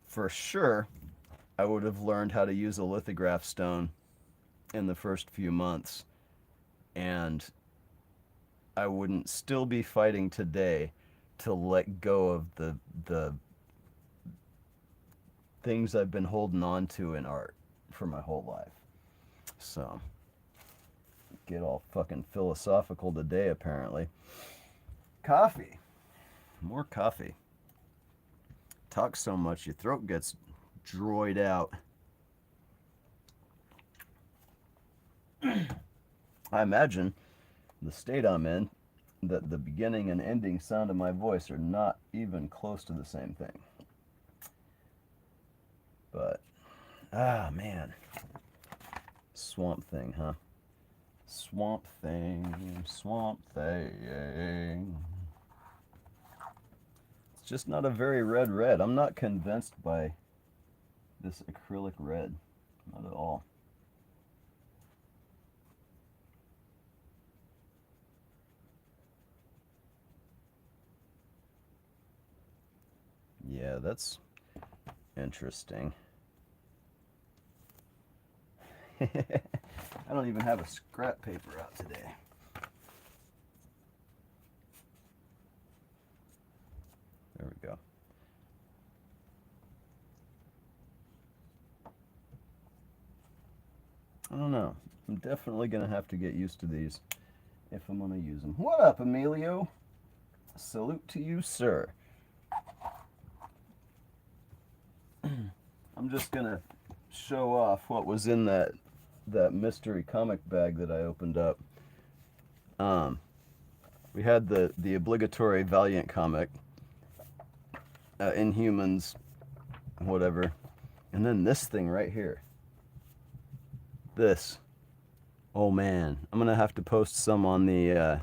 for sure, I would have learned how to use a lithograph stone in the first few months, and I wouldn't still be fighting today to let go of the things I've been holding on to in art for my whole life. So, get all fucking philosophical today, apparently. Coffee. More coffee. Talk so much, your throat gets droid out. I imagine the state I'm in, that the beginning and ending sound of my voice are not even close to the same thing. But, man. Swamp Thing, huh? Swamp Thing, Swamp Thing. It's just not a very red. I'm not convinced by this acrylic red. Not at all. Yeah, that's interesting. I don't even have a scrap paper out today. There we go. I don't know. I'm definitely going to have to get used to these if I'm going to use them. What up, Emilio? Salute to you, sir. I'm just going to show off what was in that mystery comic bag that I opened up. We had the obligatory Valiant comic, Inhumans, whatever, and then this thing right here. This. Oh man, I'm gonna have to post some on the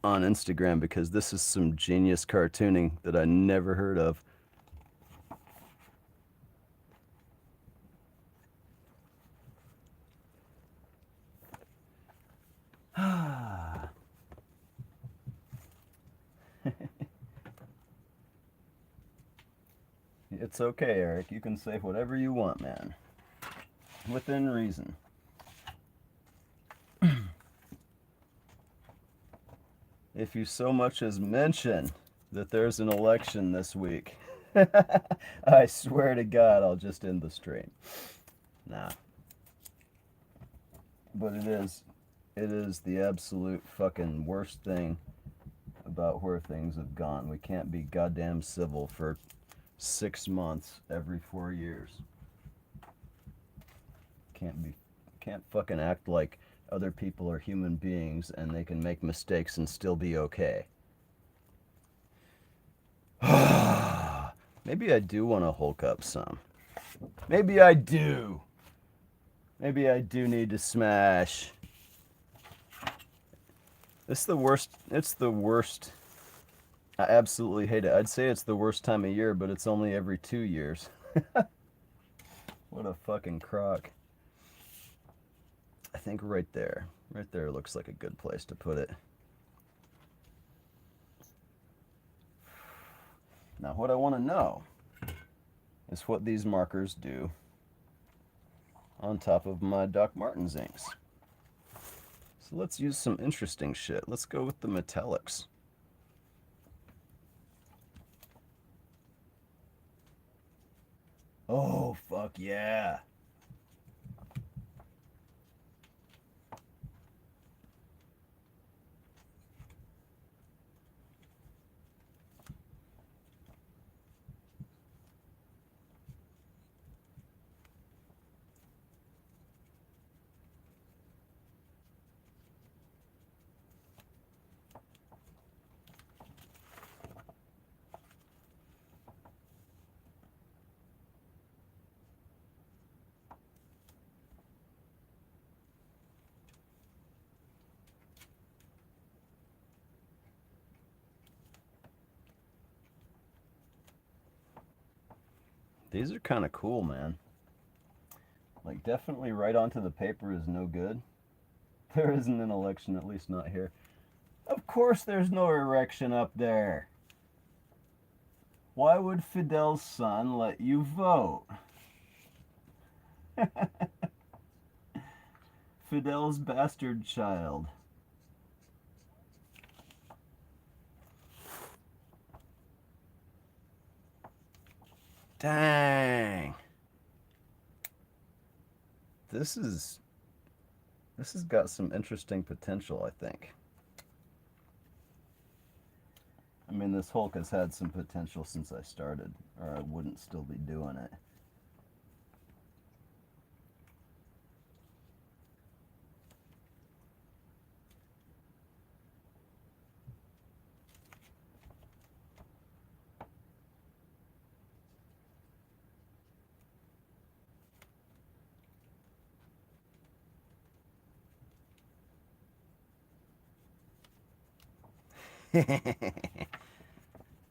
on Instagram because this is some genius cartooning that I never heard of. It's okay, Eric. You can say whatever you want, man. Within reason. If you so much as mention that there's an election this week, I swear to God, I'll just end the stream. Nah. But it is the absolute fucking worst thing about where things have gone. We can't be goddamn civil for 6 months every 4 years. Can't fucking act like other people are human beings and they can make mistakes and still be okay. Maybe I do want to Hulk up some. Maybe I do. Maybe I do need to smash. It's the worst. It's the worst. I absolutely hate it. I'd say it's the worst time of year, but it's only every 2 years. What a fucking crock. I think right there. Right there looks like a good place to put it. Now what I want to know is what these markers do on top of my Doc Martens inks. So let's use some interesting shit. Let's go with the metallics. Oh, fuck yeah. These are kind of cool, man. Like, definitely right onto the paper is no good. There isn't an election, at least not here. Of course there's no erection up there. Why would Fidel's son let you vote? Fidel's bastard child. Dang. This has got some interesting potential, I think. I mean, this Hulk has had some potential since I started, or I wouldn't still be doing it.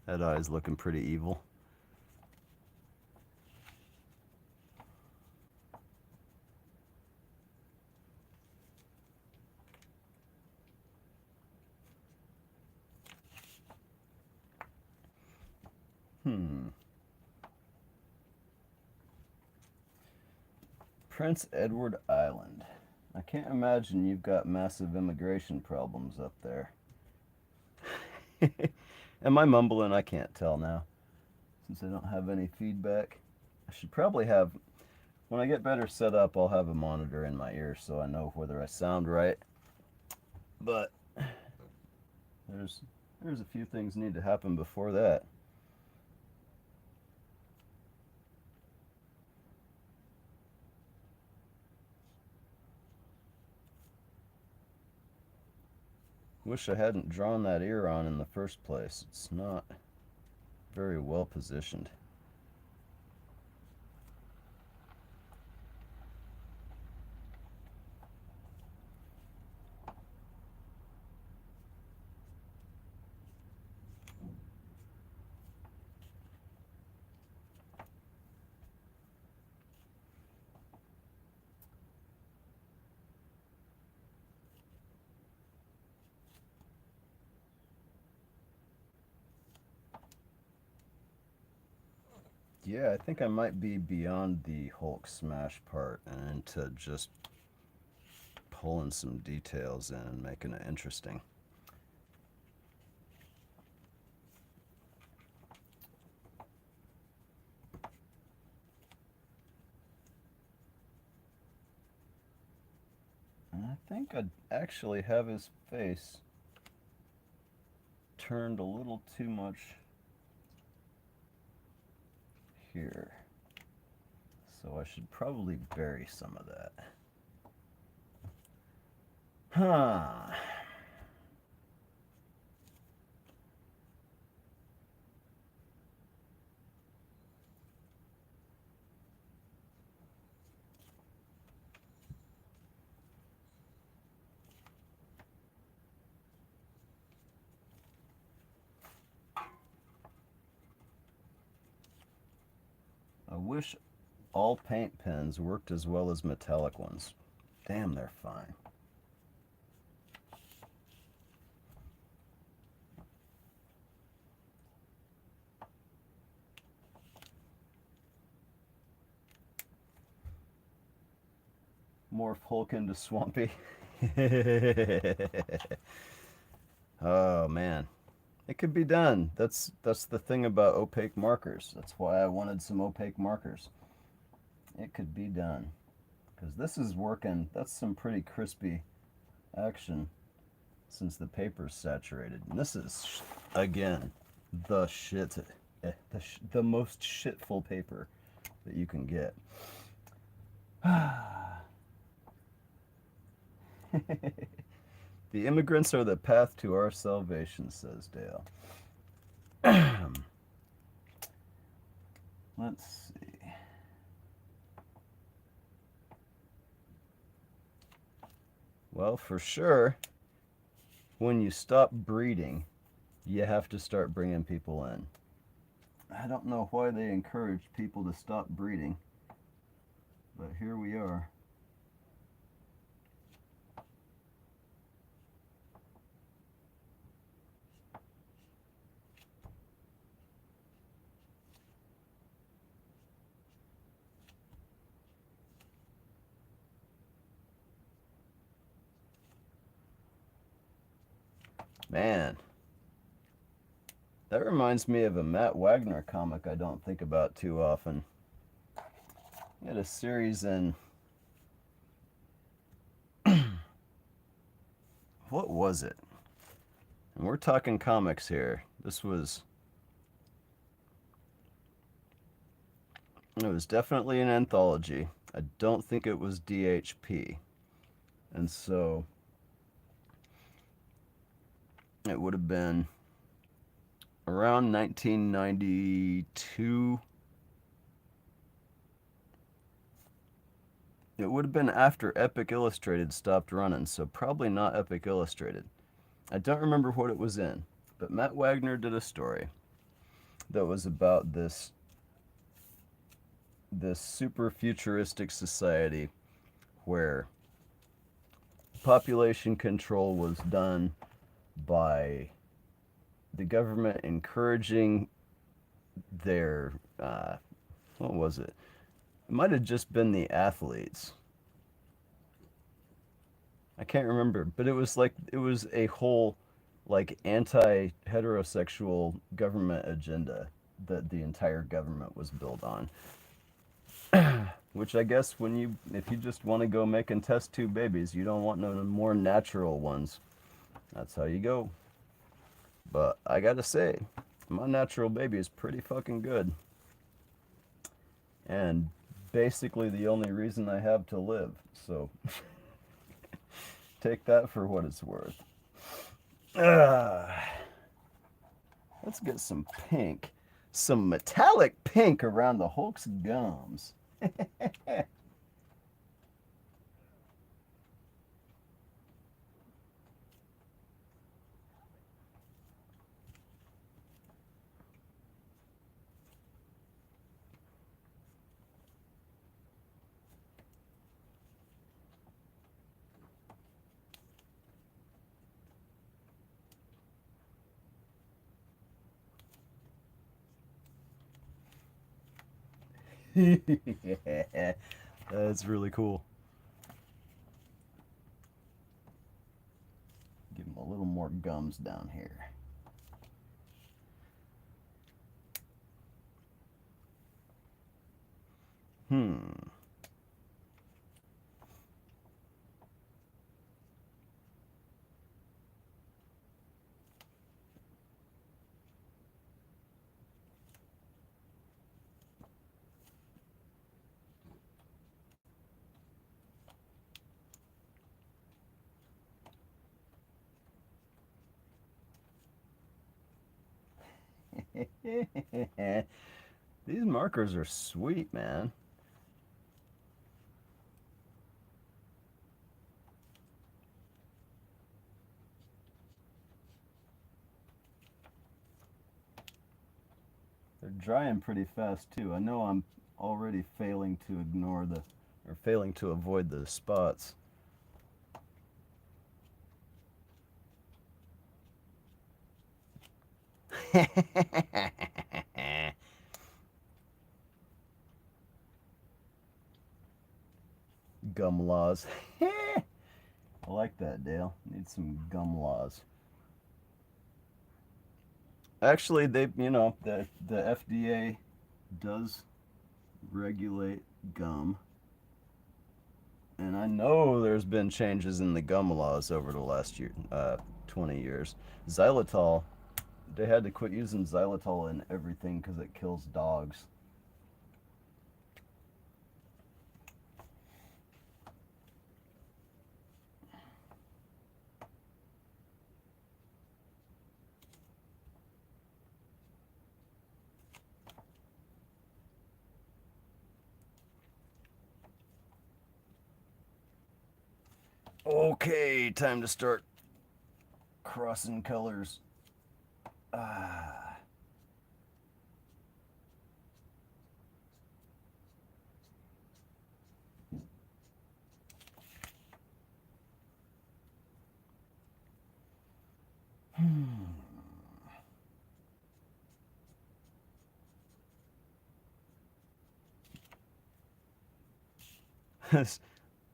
That eye's looking pretty evil. Prince Edward Island. I can't imagine you've got massive immigration problems up there. Am I mumbling? I can't tell now. Since I don't have any feedback. I should probably have, when I get better set up, I'll have a monitor in my ear so I know whether I sound right. But there's a few things need to happen before that. Wish I hadn't drawn that ear on in the first place. It's not very well positioned. Yeah, I think I might be beyond the Hulk smash part and into just pulling some details in and making it interesting. And I think I'd actually have his face turned a little too much here. So I should probably bury some of that. Huh. I wish all paint pens worked as well as metallic ones. Damn, they're fine. Morph Hulk into Swampy. Oh man, it could be done. That's the thing about opaque markers. That's why I wanted some opaque markers. It could be done. Because this is working. That's some pretty crispy action since the paper's saturated. And this is, again, the shit. The most shitful paper that you can get. The immigrants are the path to our salvation, says Dale. Let's see. Well, for sure, when you stop breeding, you have to start bringing people in. I don't know why they encourage people to stop breeding, but here we are. Man, that reminds me of a Matt Wagner comic I don't think about too often. He had a series in, what was it? And we're talking comics here. It was definitely an anthology. I don't think it was DHP. And so it would have been around 1992. It would have been after Epic Illustrated stopped running, so probably not Epic Illustrated. I don't remember what it was in, but Matt Wagner did a story that was about this super futuristic society where population control was done by the government encouraging their what was it? It might have just been the athletes. I can't remember, but it was a whole like anti-heterosexual government agenda that the entire government was built on. Which I guess if you just want to go making test tube babies, you don't want no more natural ones. That's how you go. But I gotta say, my natural baby is pretty fucking good. And basically the only reason I have to live. So take that for what it's worth. Uh, let's get some pink. Some metallic pink around the Hulk's gums. Yeah, that's really cool. Give him a little more gums down here. Hmm. These markers are sweet, man. They're drying pretty fast too. I know I'm already failing to failing to avoid the spots. Gum laws. I like that, Dale. Need some gum laws. Actually, the FDA does regulate gum, and I know there's been changes in the gum laws over the last 20 years. Xylitol, they had to quit using xylitol in everything because it kills dogs. Okay, time to start crossing colors. Ah.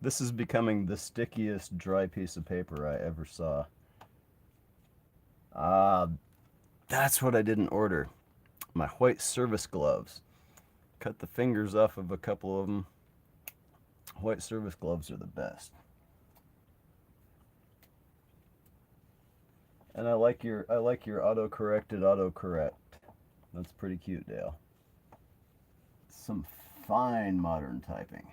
This is becoming the stickiest dry piece of paper I ever saw. Ah, that's what I didn't order. My white service gloves. Cut the fingers off of a couple of them. White service gloves are the best. And I like your autocorrect. That's pretty cute, Dale. Some fine modern typing.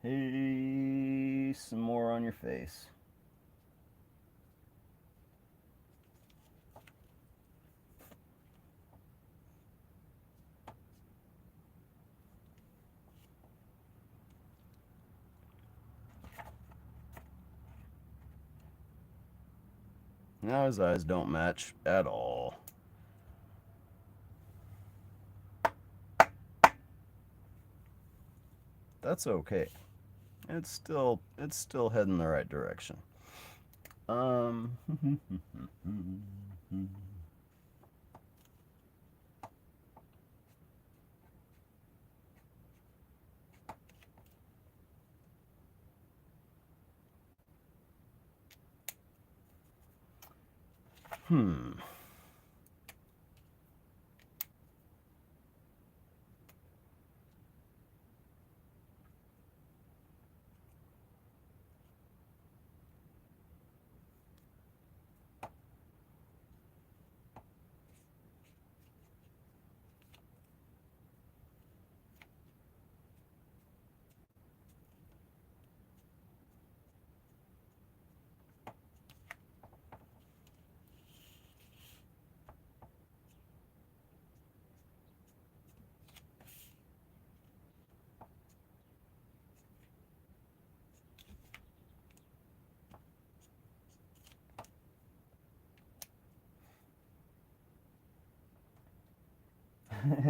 Hey, some more on your face. Now his eyes don't match at all. That's okay. It's still heading the right direction. Um hmm.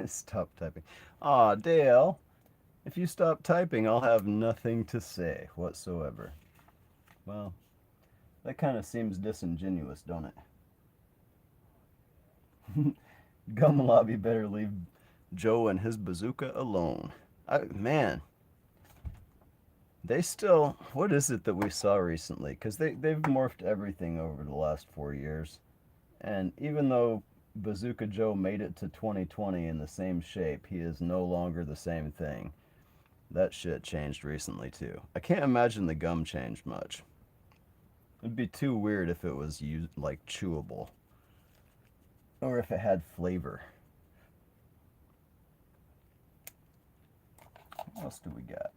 Stop typing. Aw, Dale, if you stop typing, I'll have nothing to say whatsoever. Well, that kind of seems disingenuous, don't it? Gum Lobby better leave Joe and his bazooka alone. Man, they still. What is it that we saw recently? Because they've morphed everything over the last 4 years. And even though Bazooka Joe made it to 2020 in the same shape, he is no longer the same thing. That shit changed recently too. I can't imagine the gum changed much. It'd be too weird if it was like chewable or if it had flavor. What else do we got?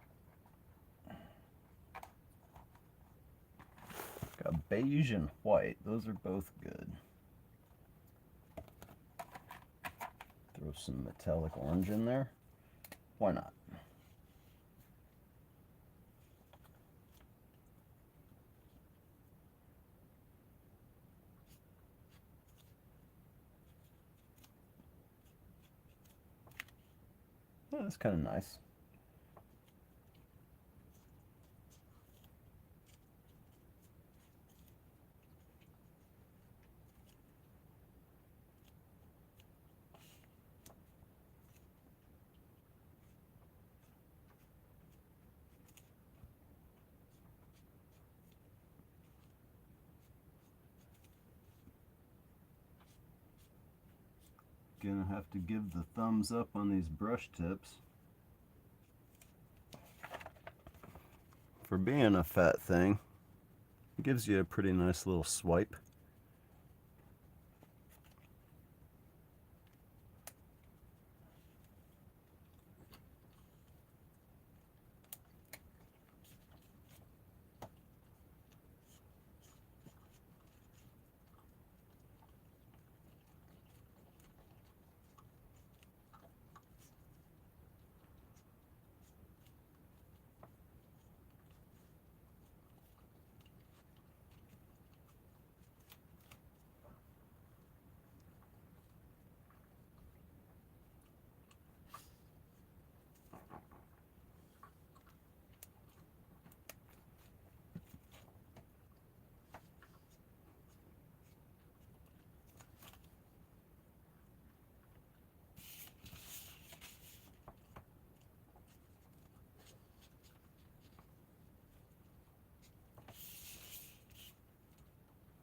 Got beige and white. Those are both good. Throw some metallic orange in there. Why not? Yeah, that's kind of nice. Gonna have to give the thumbs up on these brush tips. For being a fat thing, it gives you a pretty nice little swipe.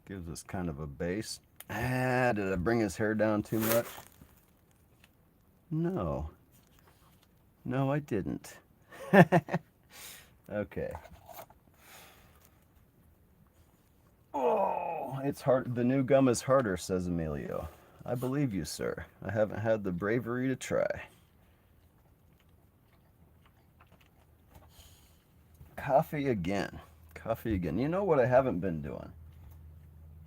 Gives us kind of a base. Ah, did I bring his hair down too much? No. No, I didn't. Okay. Oh, it's hard. The new gum is harder, says Emilio. I believe you, sir. I haven't had the bravery to try. Coffee again. Coffee again. You know what I haven't been doing?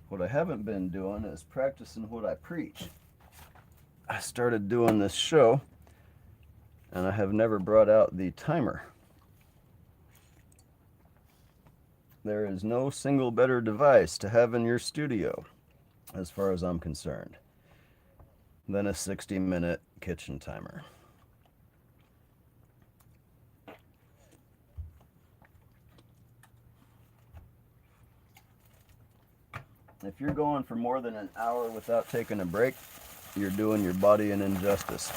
What I haven't been doing is practicing what I preach. I started doing this show, and I have never brought out the timer. There is no single better device to have in your studio, as far as I'm concerned, than a 60-minute kitchen timer. If you're going for more than an hour without taking a break, you're doing your body an injustice.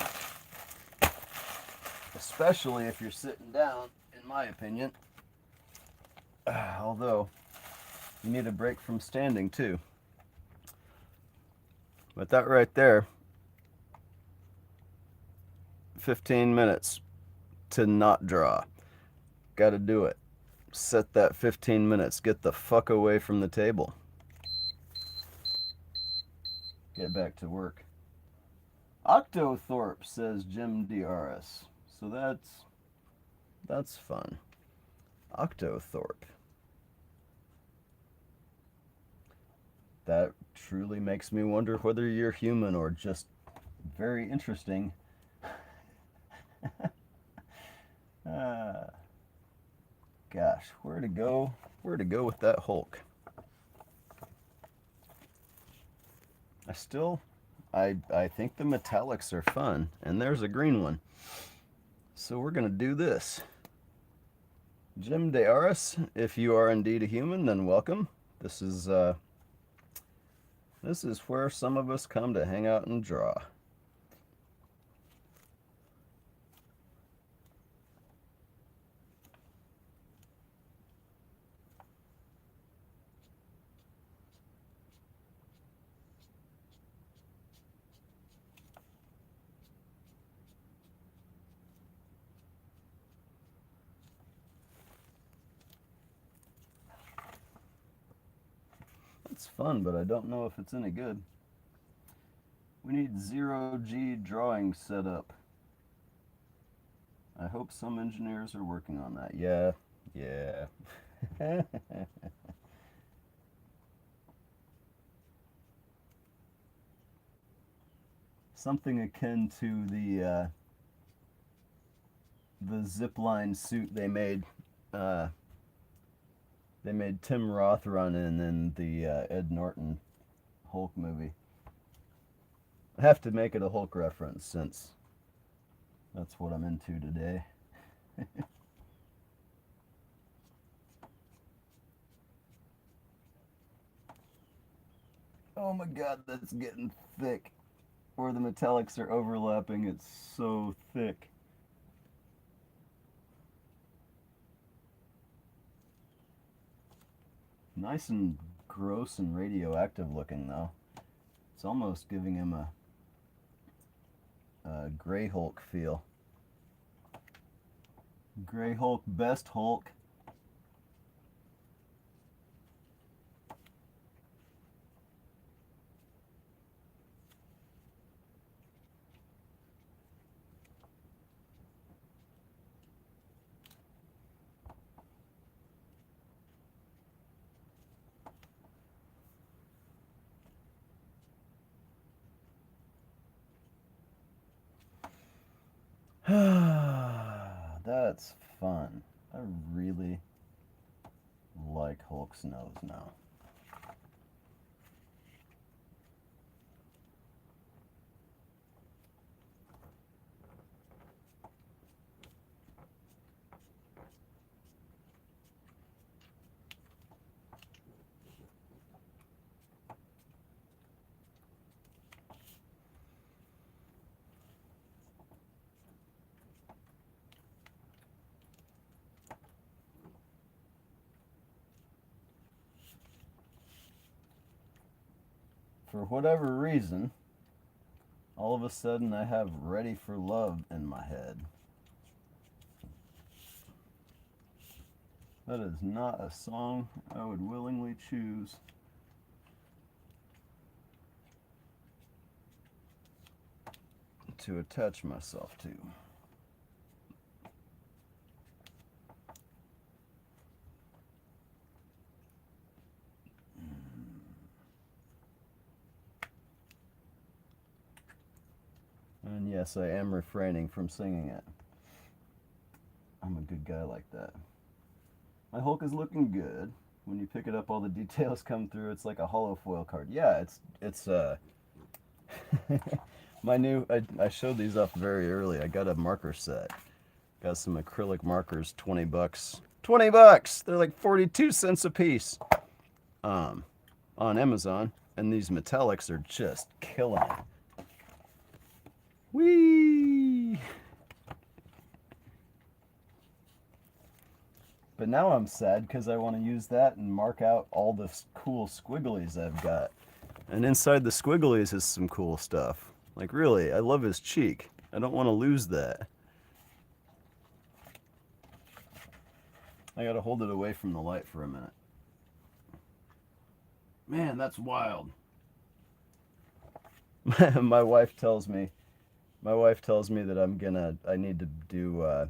Especially if you're sitting down, in my opinion. Although, you need a break from standing too. But that right there, 15 minutes to not draw. Gotta do it. Set that 15 minutes. Get the fuck away from the table. Get back to work. Octothorpe, says Jim DRS. So that's fun. Octothorpe. That truly makes me wonder whether you're human or just very interesting. Gosh, where to go with that Hulk? I think the metallics are fun, and there's a green one. So we're gonna do this. Jim DeAris, if you are indeed a human, then welcome. This is where some of us come to hang out and draw. It's fun, but I don't know if it's any good. We need 0G drawing set up. I hope some engineers are working on that. Yeah. Something akin to the zipline suit they made. They made Tim Roth run in the Ed Norton Hulk movie. I have to make it a Hulk reference since that's what I'm into today. Oh my god, that's getting thick. Where the metallics are overlapping, it's so thick. Nice and gross and radioactive looking though. It's almost giving him a Grey Hulk feel. Grey Hulk, best Hulk. That's fun. I really like Hulk's nose now. for whatever reason, all of a sudden I have Ready for Love in my head. That is not a song I would willingly choose. To attach myself to. And yes, I am refraining from singing it. I'm a good guy like that. My Hulk is looking good. When you pick it up, all the details come through. It's like a hollow foil card. Yeah, it's my new. I showed these off very early. I got a marker set. Got some acrylic markers, $20. $20. They're like 42 cents a piece. On Amazon, and these metallics are just killing it. Whee! But now I'm sad because I want to use that and mark out all the cool squigglies I've got. And inside the squigglies is some cool stuff. Like really, I love his cheek. I don't want to lose that. I gotta hold it away from the light for a minute. Man, that's wild. My wife tells me that I need to do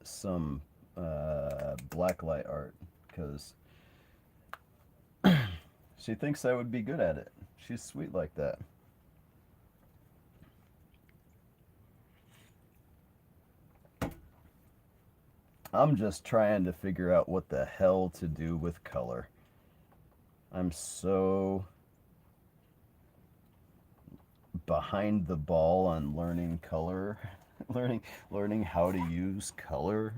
some blacklight art because she thinks I would be good at it. She's sweet like that. I'm just trying to figure out what the hell to do with color. I'm so behind the ball on learning color, learning how to use color.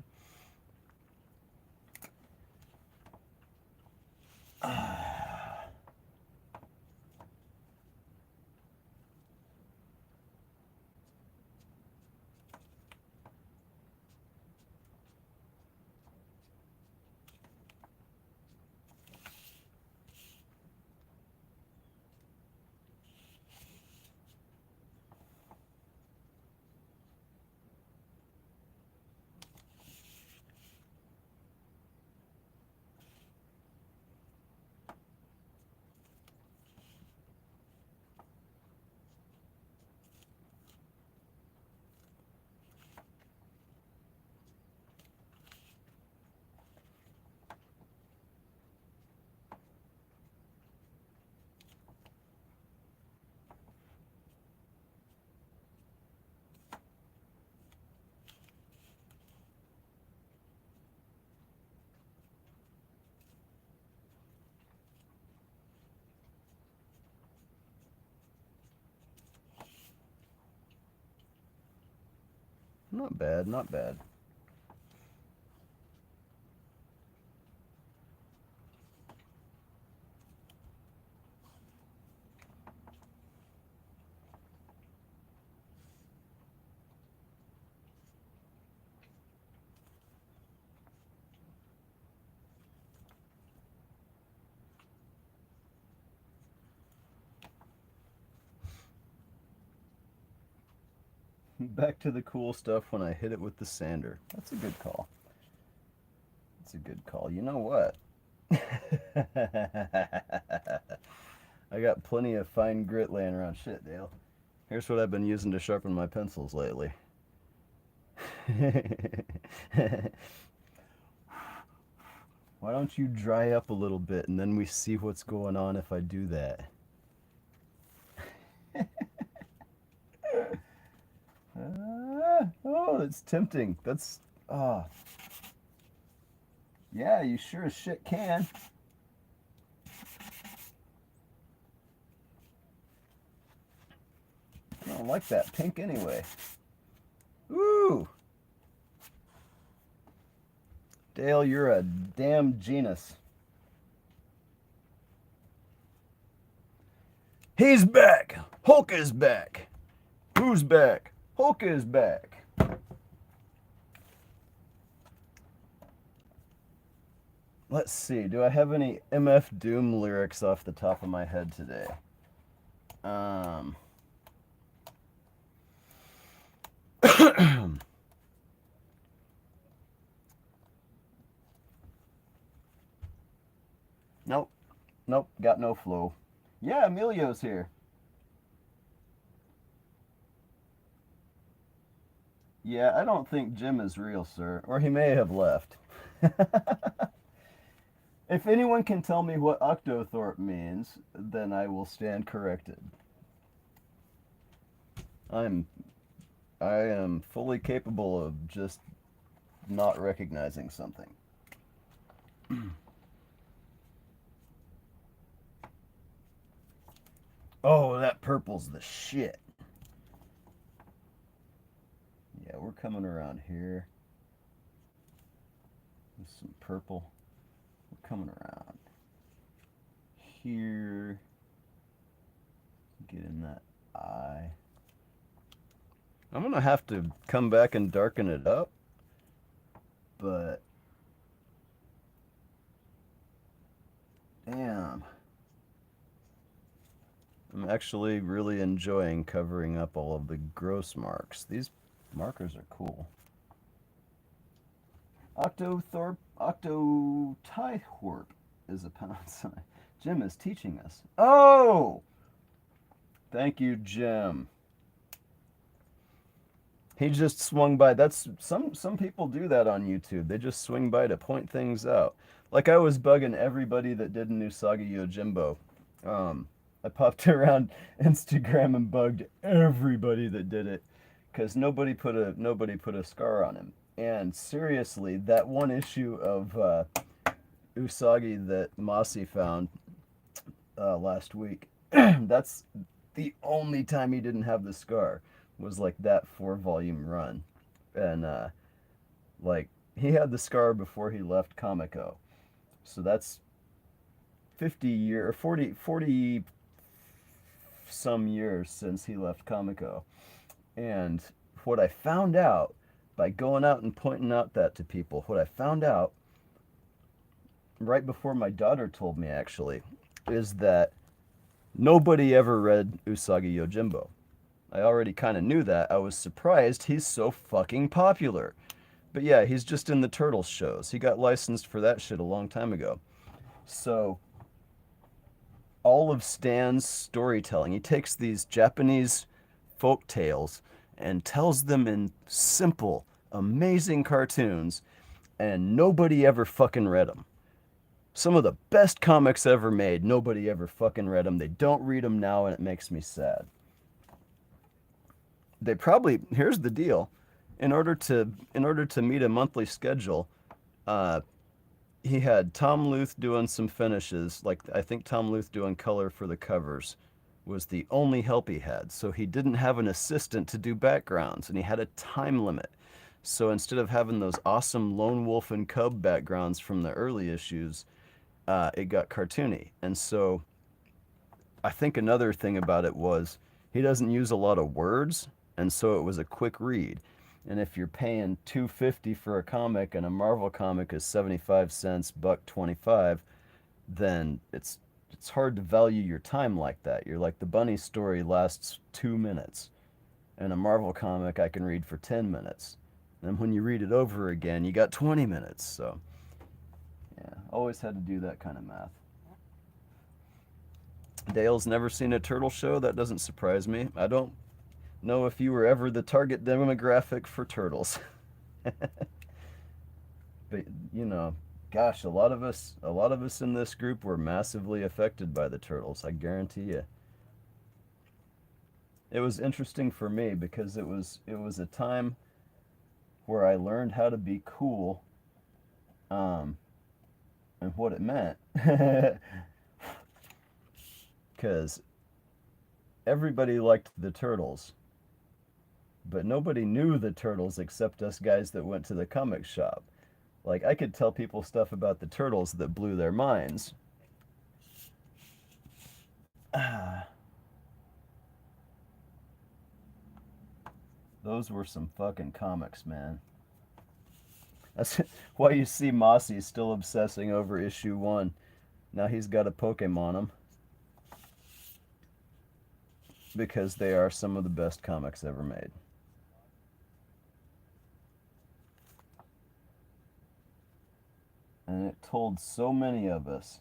Not bad, not bad. Back to the cool stuff when I hit it with the sander. That's a good call. That's a good call. You know what? I got plenty of fine grit laying around. Shit, Dale. Here's what I've been using to sharpen my pencils lately. Why don't you dry up a little bit and then we see what's going on if I do that? Oh, it's tempting. That's, yeah, you sure as shit can. I don't like that pink anyway. Ooh. Dale, you're a damn genius. He's back. Hulk is back. Who's back? Hulk is back. Let's see. Do I have any MF Doom lyrics off the top of my head today? Um, nope, nope, got no flow. Yeah, Emilio's here. Yeah, I don't think Jim is real, sir. Or he may have left. If anyone can tell me what Octothorpe means, then I will stand corrected. I'm I am fully capable of just not recognizing something. Oh, that purple's the shit. Yeah, we're coming around here. With some purple. We're coming around here. Get in that eye. I'm gonna have to come back and darken it up, but damn. I'm actually really enjoying covering up all of the gross marks. These markers are cool. Octotythorpe is a pound sign. Jim is teaching us. Oh! Thank you, Jim. He just swung by. That's some people do that on YouTube. They just swing by to point things out. Like I was bugging everybody that did an Usagi Yojimbo. I popped around Instagram and bugged everybody that did it because nobody put a scar on him. And seriously, that one issue of Usagi that Mossy found last week, that's the only time he didn't have the scar was like that 4-volume run. And like he had the scar before he left Comico. So that's 40 some years since he left Comico. And what I found out by going out and pointing out that to people, what I found out right before my daughter told me actually, is that nobody ever read Usagi Yojimbo. I already kind of knew that. I was surprised he's so fucking popular. But yeah, he's just in the Turtles shows. He got licensed for that shit a long time ago. So all of Stan's storytelling, he takes these Japanese folk tales and tells them in simple, amazing cartoons, and nobody ever fucking read them. Some of the best comics ever made, nobody ever fucking read them. They don't read them now, and it makes me sad. They probably, here's the deal, in order to meet a monthly schedule, he had Tom Luth doing some finishes. Like I think Tom Luth doing color for the covers was the only help he had. So he didn't have an assistant to do backgrounds, and he had a time limit. So instead of having those awesome Lone Wolf and Cub backgrounds from the early issues, it got cartoony. And so I think another thing about it was he doesn't use a lot of words, and so it was a quick read. And if you're paying $2.50 for a comic and a Marvel comic is 75 cents, $1.25, then it's hard to value your time like that. You're like, the bunny story lasts 2 minutes, and a Marvel comic I can read for 10 minutes. And when you read it over again, you got 20 minutes. So yeah, always had to do that kind of math. Dale's never seen a turtle show. That doesn't surprise me. I don't know if you were ever the target demographic for turtles. But you know, gosh, a lot of us in this group were massively affected by the turtles, I guarantee you. It was interesting for me because it was a time where I learned how to be cool, and what it meant. Because everybody liked the turtles, but nobody knew the turtles except us guys that went to the comic shop. Like, I could tell people stuff about the turtles that blew their minds. Those were some fucking comics, man. That's why you see Mossy still obsessing over issue 1. Now he's got a Pokemon him. because they are some of the best comics ever made. And it told so many of us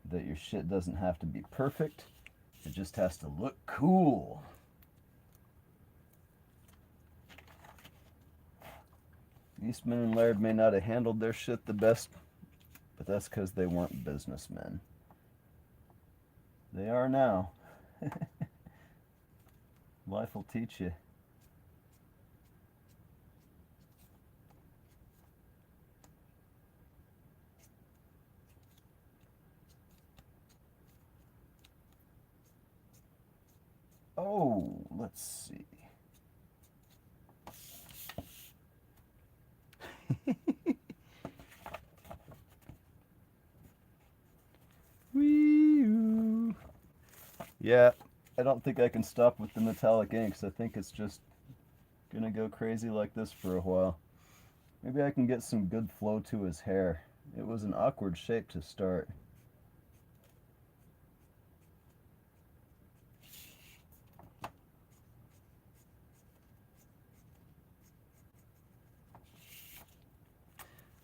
that your shit doesn't have to be perfect, it just has to look cool. Eastman and Laird may not have handled their shit the best, but that's because they weren't businessmen. They are now. Life will teach you. Oh, let's see. Wee-oo. Yeah, I don't think I can stop with the metallic inks. I think it's just gonna go crazy like this for a while. Maybe I can get some good flow to his hair. It was an awkward shape to start.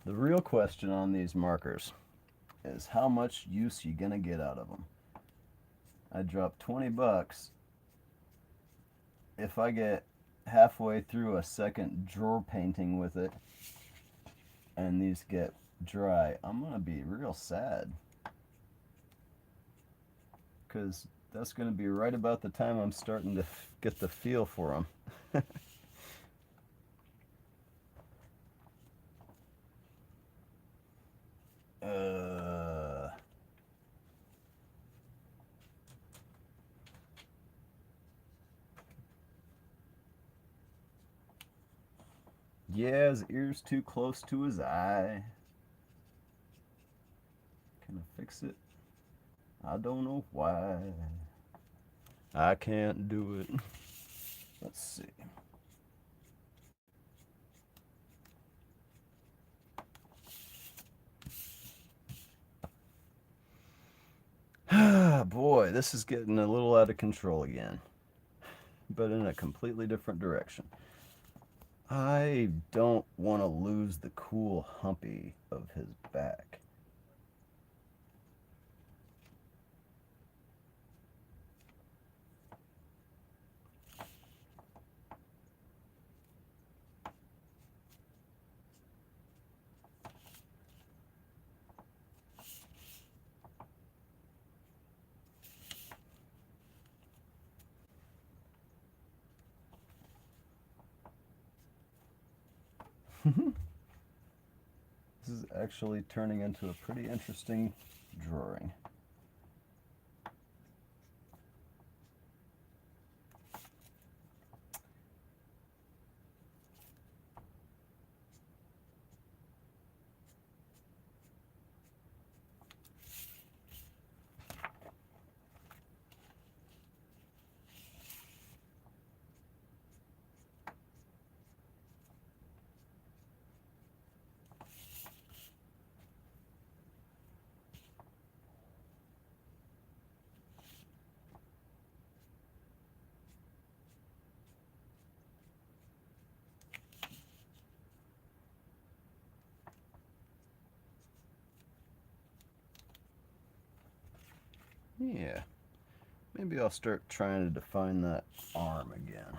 The real question on these markers is how much use you gonna get out of them. I dropped 20 bucks. If I get halfway through a second drawer painting with it and these get dry, I'm gonna be real sad, because that's gonna be right about the time I'm starting to get the feel for them. Yeah, his ear's too close to his eye. Can I fix it? I don't know why. I can't do it. Let's see. Boy, this is getting a little out of control again, but in a completely different direction. I don't want to lose the cool humpy of his back. This is actually turning into a pretty interesting drawing. Yeah, maybe I'll start trying to define that arm again.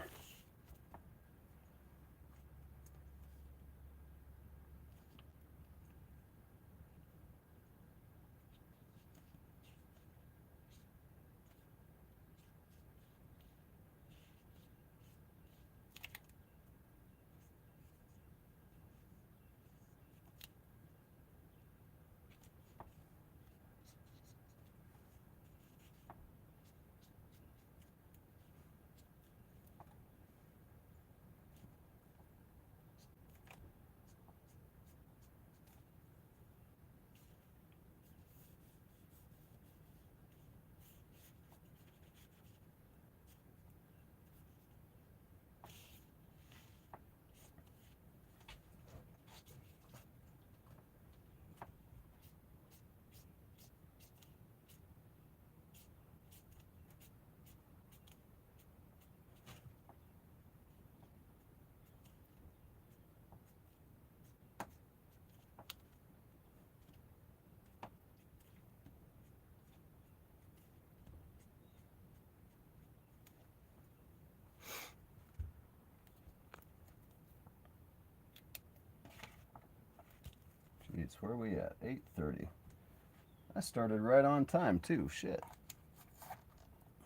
Jeez, where are we at? 8:30. I started right on time too. Shit.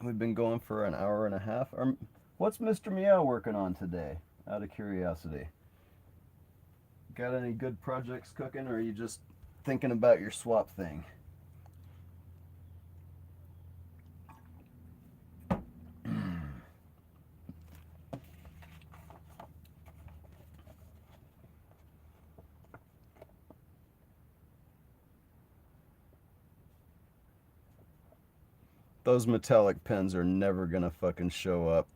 We've been going for an hour and a half. What's Mr. Meow working on today? Out of curiosity. Got any good projects cooking, or are you just thinking about your swap thing? Those metallic pens are never gonna fucking show up.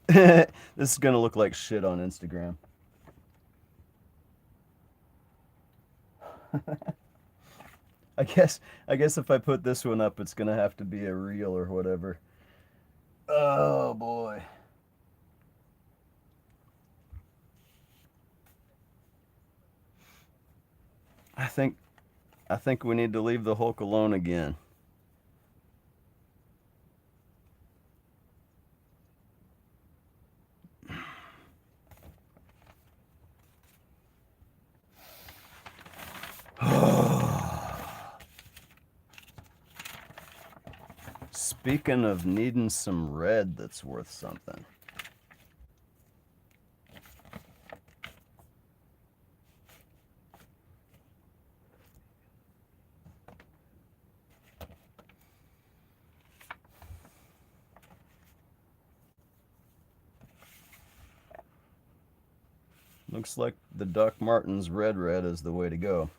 This is gonna look like shit on Instagram. I guess if I put this one up, it's gonna have to be a reel or whatever. Oh boy. I think I think we need to leave the Hulk alone again. Speaking of needing some red that's worth something. Looks like the Doc Martens red is the way to go.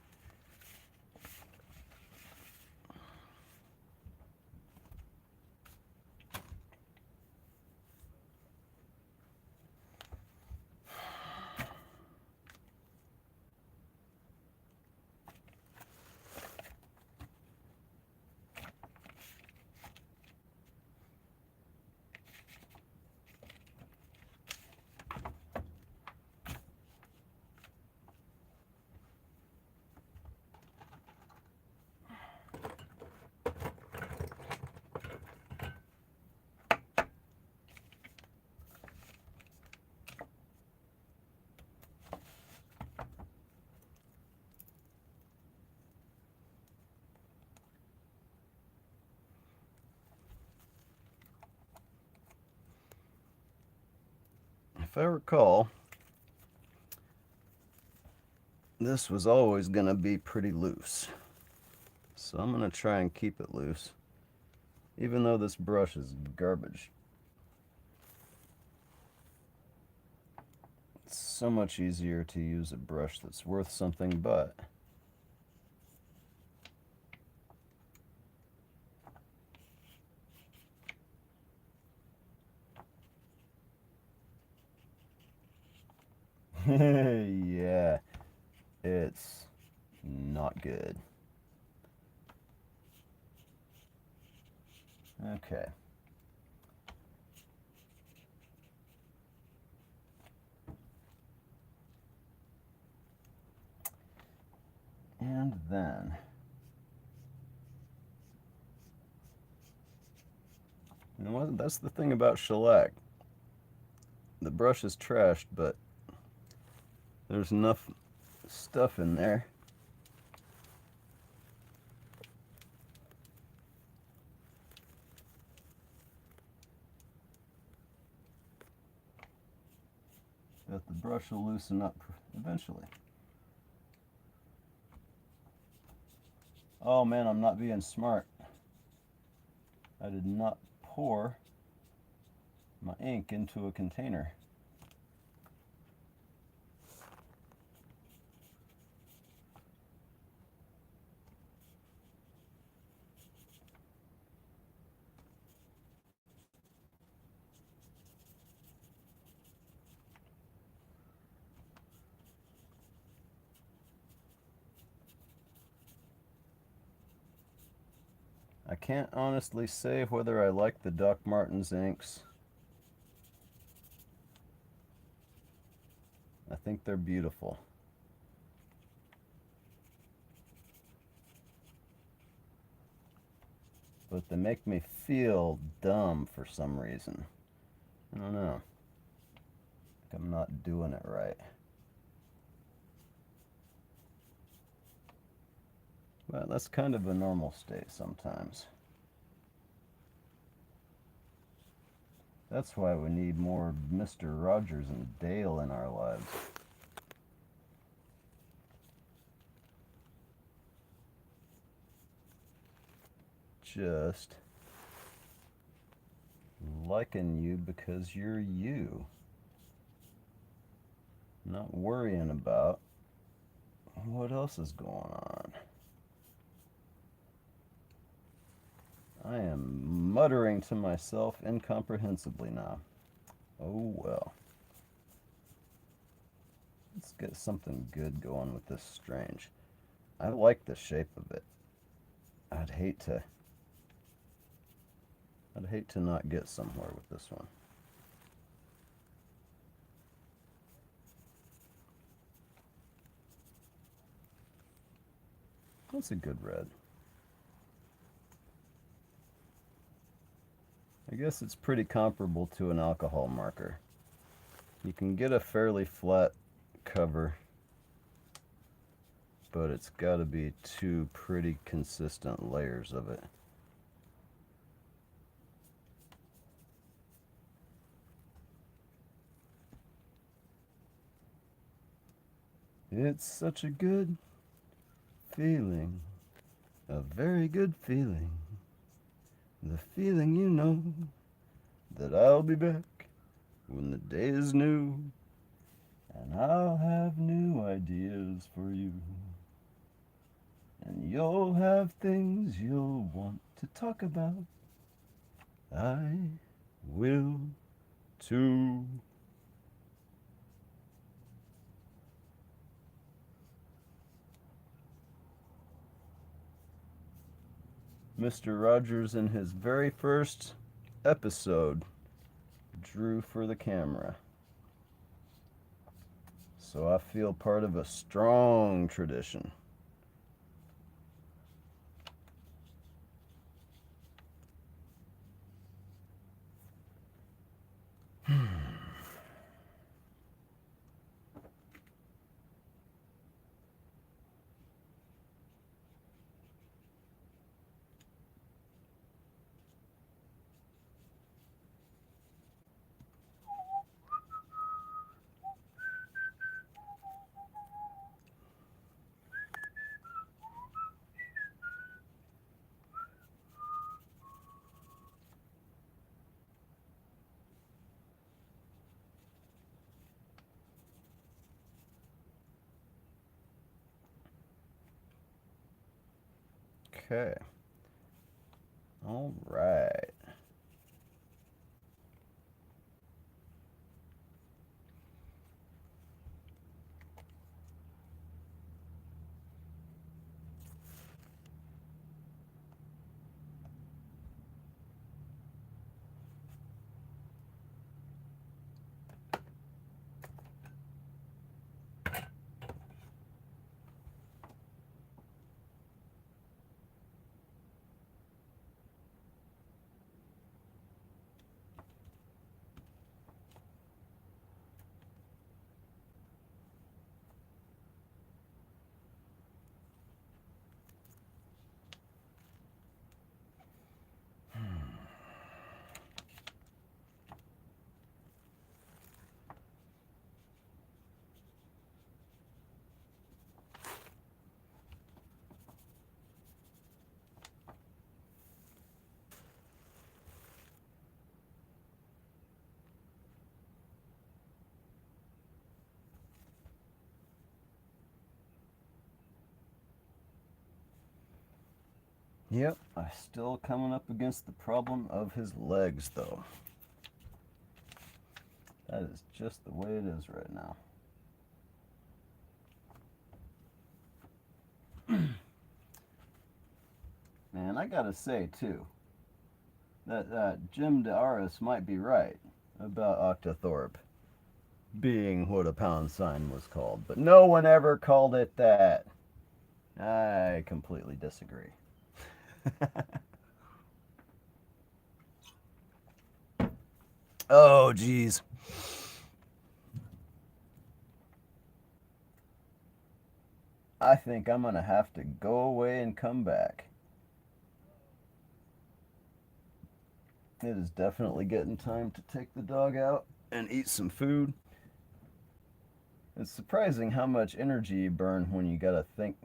If I recall, this was always going to be pretty loose. So I'm going to try and keep it loose, even though this brush is garbage. It's so much easier to use a brush that's worth something, but yeah, it's not good. Okay. And then you know what? That's the thing about shellac. The brush is trashed, but there's enough stuff in there. That the brush will loosen up eventually. Oh man, I'm not being smart. I did not pour my ink into a container. I can't honestly say whether I like the Doc Martens inks. I think they're beautiful. But they make me feel dumb for some reason. I don't know. Like I'm not doing it right. Well, that's kind of a normal state sometimes. That's why we need more Mr. Rogers and Dale in our lives. Just liking you because you're you. Not worrying about what else is going on. I am muttering to myself incomprehensibly now. Oh well. Let's get something good going with this strange. I like the shape of it. I'd hate to not get somewhere with this one. That's a good red. I guess it's pretty comparable to an alcohol marker. You can get a fairly flat cover, but it's got to be two pretty consistent layers of it. It's such a good feeling, a very good feeling. The feeling you know that I'll be back when the day is new, and I'll have new ideas for you. And you'll have things you'll want to talk about. I will too. Mr. Rogers, in his very first episode, drew for the camera. So I feel part of a strong tradition. Okay. All right. Yep, I'm still coming up against the problem of his legs, though. That is just the way it is right now. Man, I gotta say, too, that Jim DeAris might be right about Octothorpe being what a pound sign was called, but no one ever called it that. I completely disagree. Oh, geez. I think I'm gonna have to go away and come back. It is definitely getting time to take the dog out and eat some food. It's surprising how much energy you burn when you gotta think.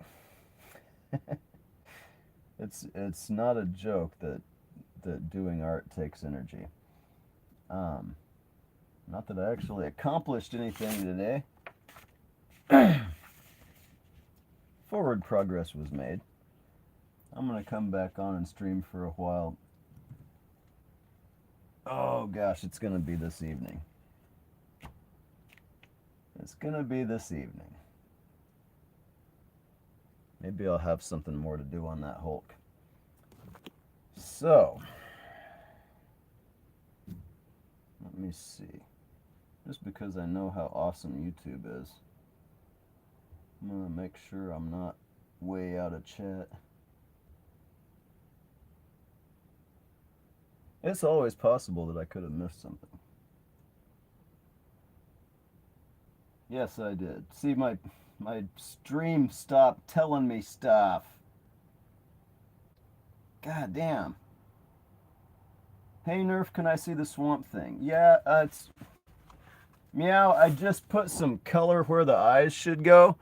It's not a joke that doing art takes energy. Um, Not that I actually accomplished anything today. Forward progress was made. I'm gonna come back on and stream for a while. Oh gosh, it's gonna be this evening. It's gonna be this evening. Maybe I'll have something more to do on that Hulk. So, let me see. Just because I know how awesome YouTube is, I'm gonna make sure I'm not way out of chat. It's always possible that I could have missed something. Yes, I did. See, my stream stopped telling me stuff. God damn. Hey Nerf, can I see the Swamp Thing? Yeah, it's... Meow, I just put some color where the eyes should go,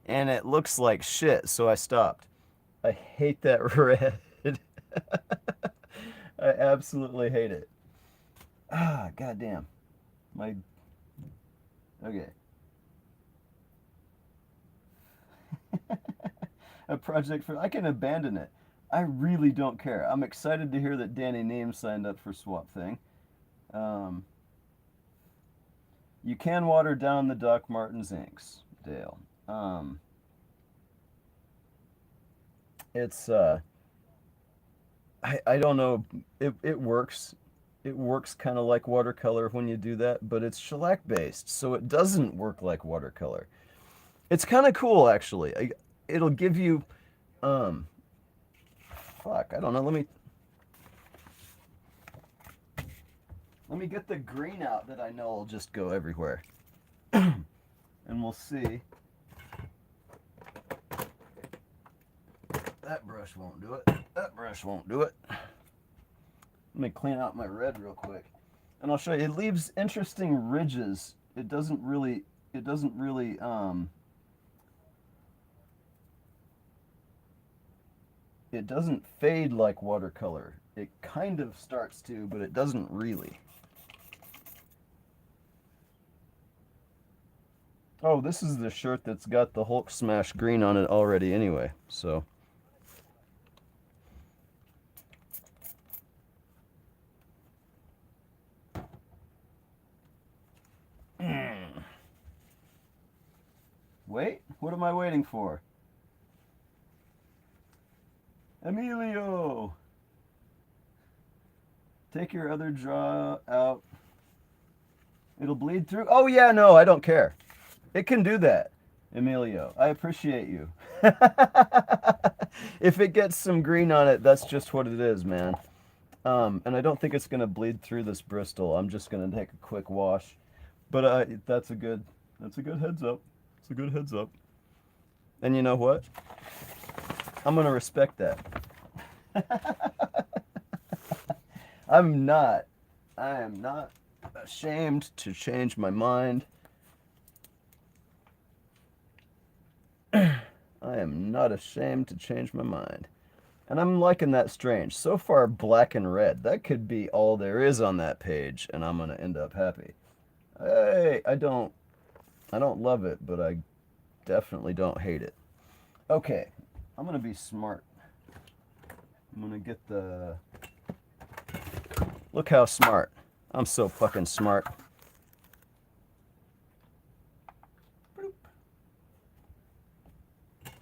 and it looks like shit, so I stopped. I hate that red. I absolutely hate it. Ah, goddamn. My... Okay. A project for... I can abandon it. I really don't care. I'm excited to hear that Danny Neem signed up for Swamp Thing. You can water down the Doc Martens inks, Dale. It's I don't know. It works. It works kind of like watercolor when you do that, but it's shellac based, so it doesn't work like watercolor. It's kind of cool actually. It'll give you fuck, I don't know. Let me get the green out that I know will just go everywhere. And we'll see. That brush won't do it. That brush won't do it. Let me clean out my red real quick. And I'll show you. It leaves interesting ridges. It doesn't really it doesn't fade like watercolor. It kind of starts to, but it doesn't really. Oh, this is the shirt that's got the Hulk Smash green on it already anyway, so. Wait, what am I waiting for? Emilio! Take your other draw out. It'll bleed through? Oh yeah, no, I don't care. It can do that, Emilio. I appreciate you. If it gets some green on it, that's just what it is, man. And I don't think it's gonna bleed through this Bristol. I'm just gonna take a quick wash. But that's a good heads up. It's a good heads up. And you know what? I'm gonna respect that. I am not ashamed to change my mind. I am not ashamed to change my mind. And I'm liking that strange. So far, black and red. That could be all there is on that page, and I'm gonna end up happy. Hey, I don't love it, but I definitely don't hate it. Okay, I'm gonna be smart. I'm gonna get the... Look how smart. I'm so fucking smart.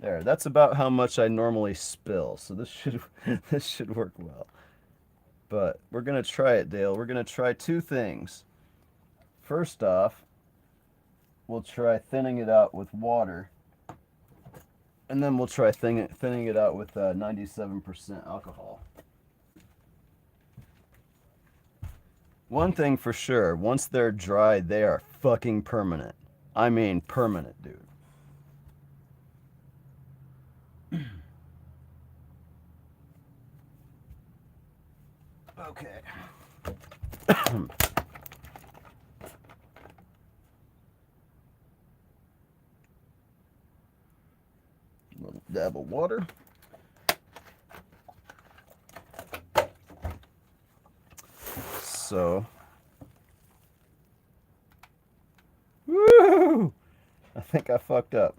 There, that's about how much I normally spill, so this should work well. But we're gonna try it, Dale. We're gonna try two things. First off, we'll try thinning it out with water, and then we'll try thinning it out with 97% alcohol. One thing for sure, once they're dry, they are fucking permanent. I mean permanent, dude. Okay. Little dab of water. So, woo! I think I fucked up.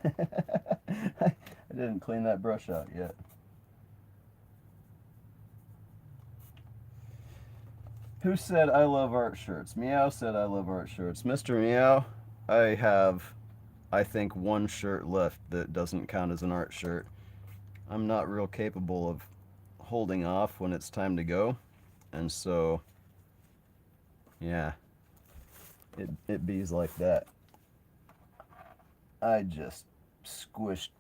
I didn't clean that brush out yet. Who said I love art shirts? Meow said I love art shirts. Mr. Meow, I have, I think, one shirt left that doesn't count as an art shirt. I'm not real capable of holding off when it's time to go. And so, yeah, it bees like that. I just squished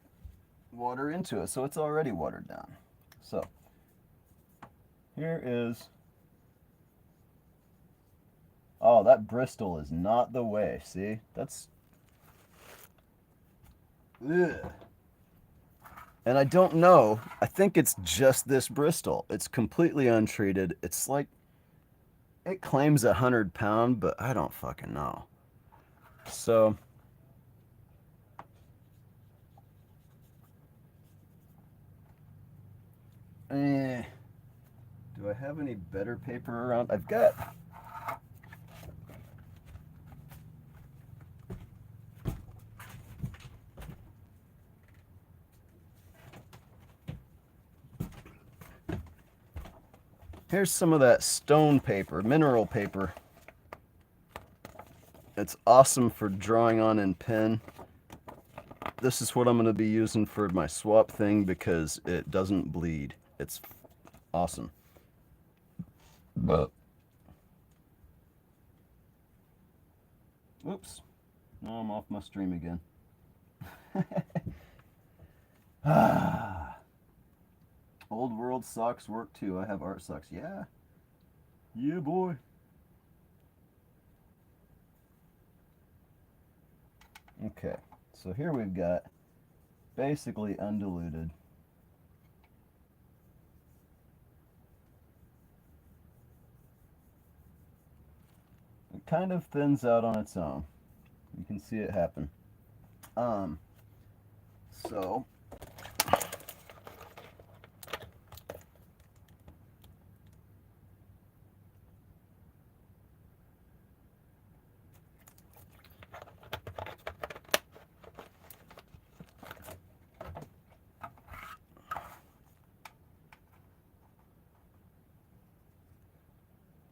water into it, so it's already watered down. So, here is... Oh, that Bristol is not the way, see? That's... Ugh. And I don't know. I think it's just this Bristol. It's completely untreated. It's like... It claims 100 pound, but I don't fucking know. So... Do I have any better paper around? I've got... Here's some of that stone paper, mineral paper. It's awesome for drawing on in pen. This is what I'm going to be using for my swap thing because it doesn't bleed. It's awesome. But oops. Now I'm off my stream again. Old world socks work too. I have art socks. Yeah. Yeah, boy. Okay. So here we've got basically undiluted. It kind of thins out on its own. You can see it happen. So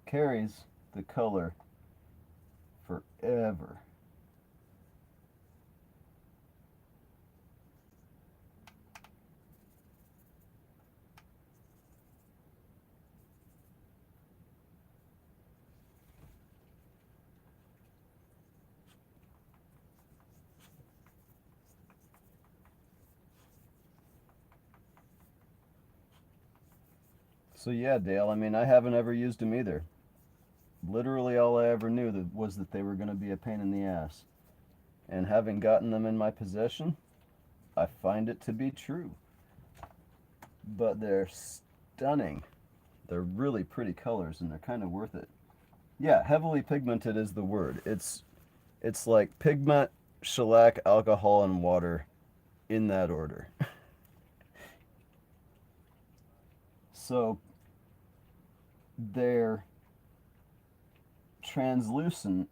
carries the color forever. So yeah, Dale, I mean, I haven't ever used them either. Literally all I ever knew was that they were going to be a pain in the ass. And having gotten them in my possession, I find it to be true. But they're stunning. They're really pretty colors and they're kind of worth it. Yeah, heavily pigmented is the word. It's like pigment, shellac, alcohol, and water in that order. So they're translucent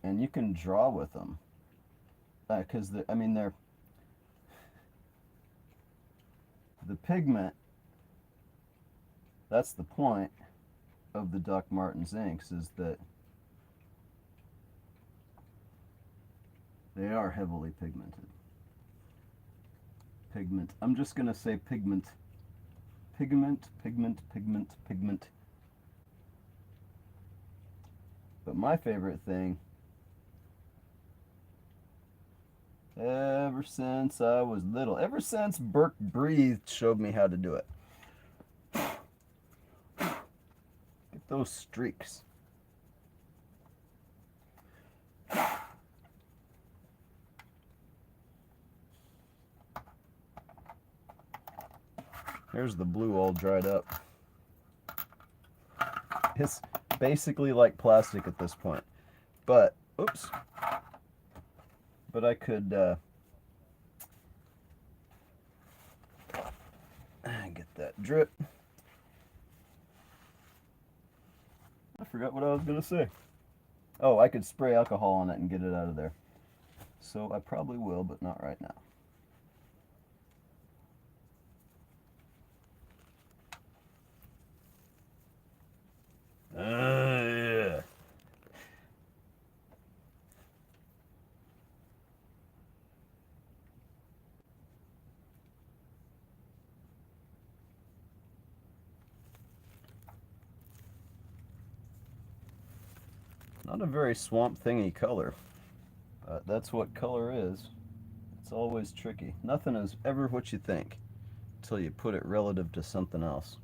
and you can draw with them because I mean they're the pigment. That's the point of the Doc Martens inks, is that they are heavily pigmented. Pigment. I'm just gonna say pigment. Pigment, pigment, pigment, pigment. But my favorite thing, ever since I was little, ever since Burke Breathed showed me how to do it. Get those streaks. Here's the blue all dried up. It's basically like plastic at this point. But, oops. But I could get that drip. I forgot what I was going to say. Oh, I could spray alcohol on it and get it out of there. So I probably will, but not right now. Yeah. Not a very swamp thingy color, but that's what color is. It's always tricky. Nothing is ever what you think until you put it relative to something else.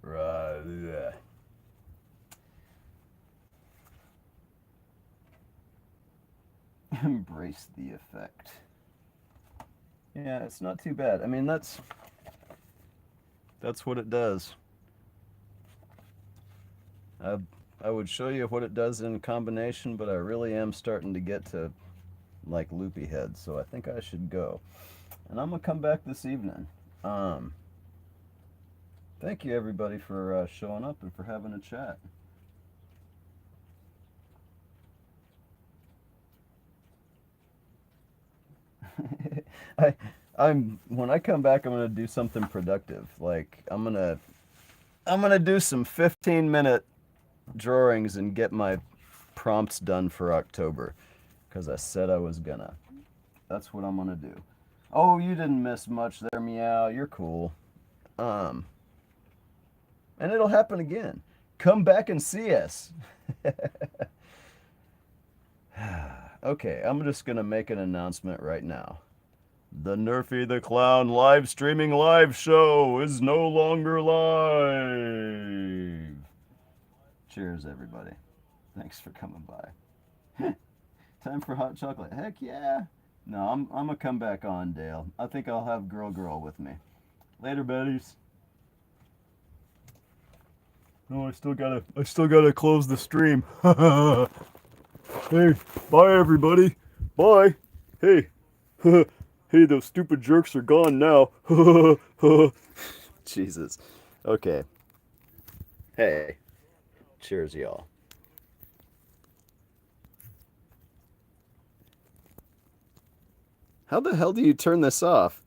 Right, yeah. Embrace the effect. Yeah, it's not too bad. I mean, that's what it does. I would show you what it does in combination, but I really am starting to get to like loopy heads, so I think I should go. And I'm gonna come back this evening. Thank you everybody for showing up and for having a chat. I I'm when I come back, I'm gonna do something productive. Like I'm gonna do some 15-minute drawings and get my prompts done for October, because I said I was gonna. That's what I'm gonna do. Oh, you didn't miss much there, meow. You're cool. Um, and it'll happen again. Come back and see us. Okay, I'm just gonna make an announcement right now. The Nerfy the Clown live streaming live show is no longer live. Cheers, everybody. Thanks for coming by. Time for hot chocolate. Heck yeah. No, I'm gonna come back on, Dale. I think I'll have Girl with me. Later, buddies. No, I still gotta close the stream. Hey, bye everybody. Bye. Hey. Hey, those stupid jerks are gone now. Jesus. Okay. Hey. Cheers, y'all. How the hell do you turn this off?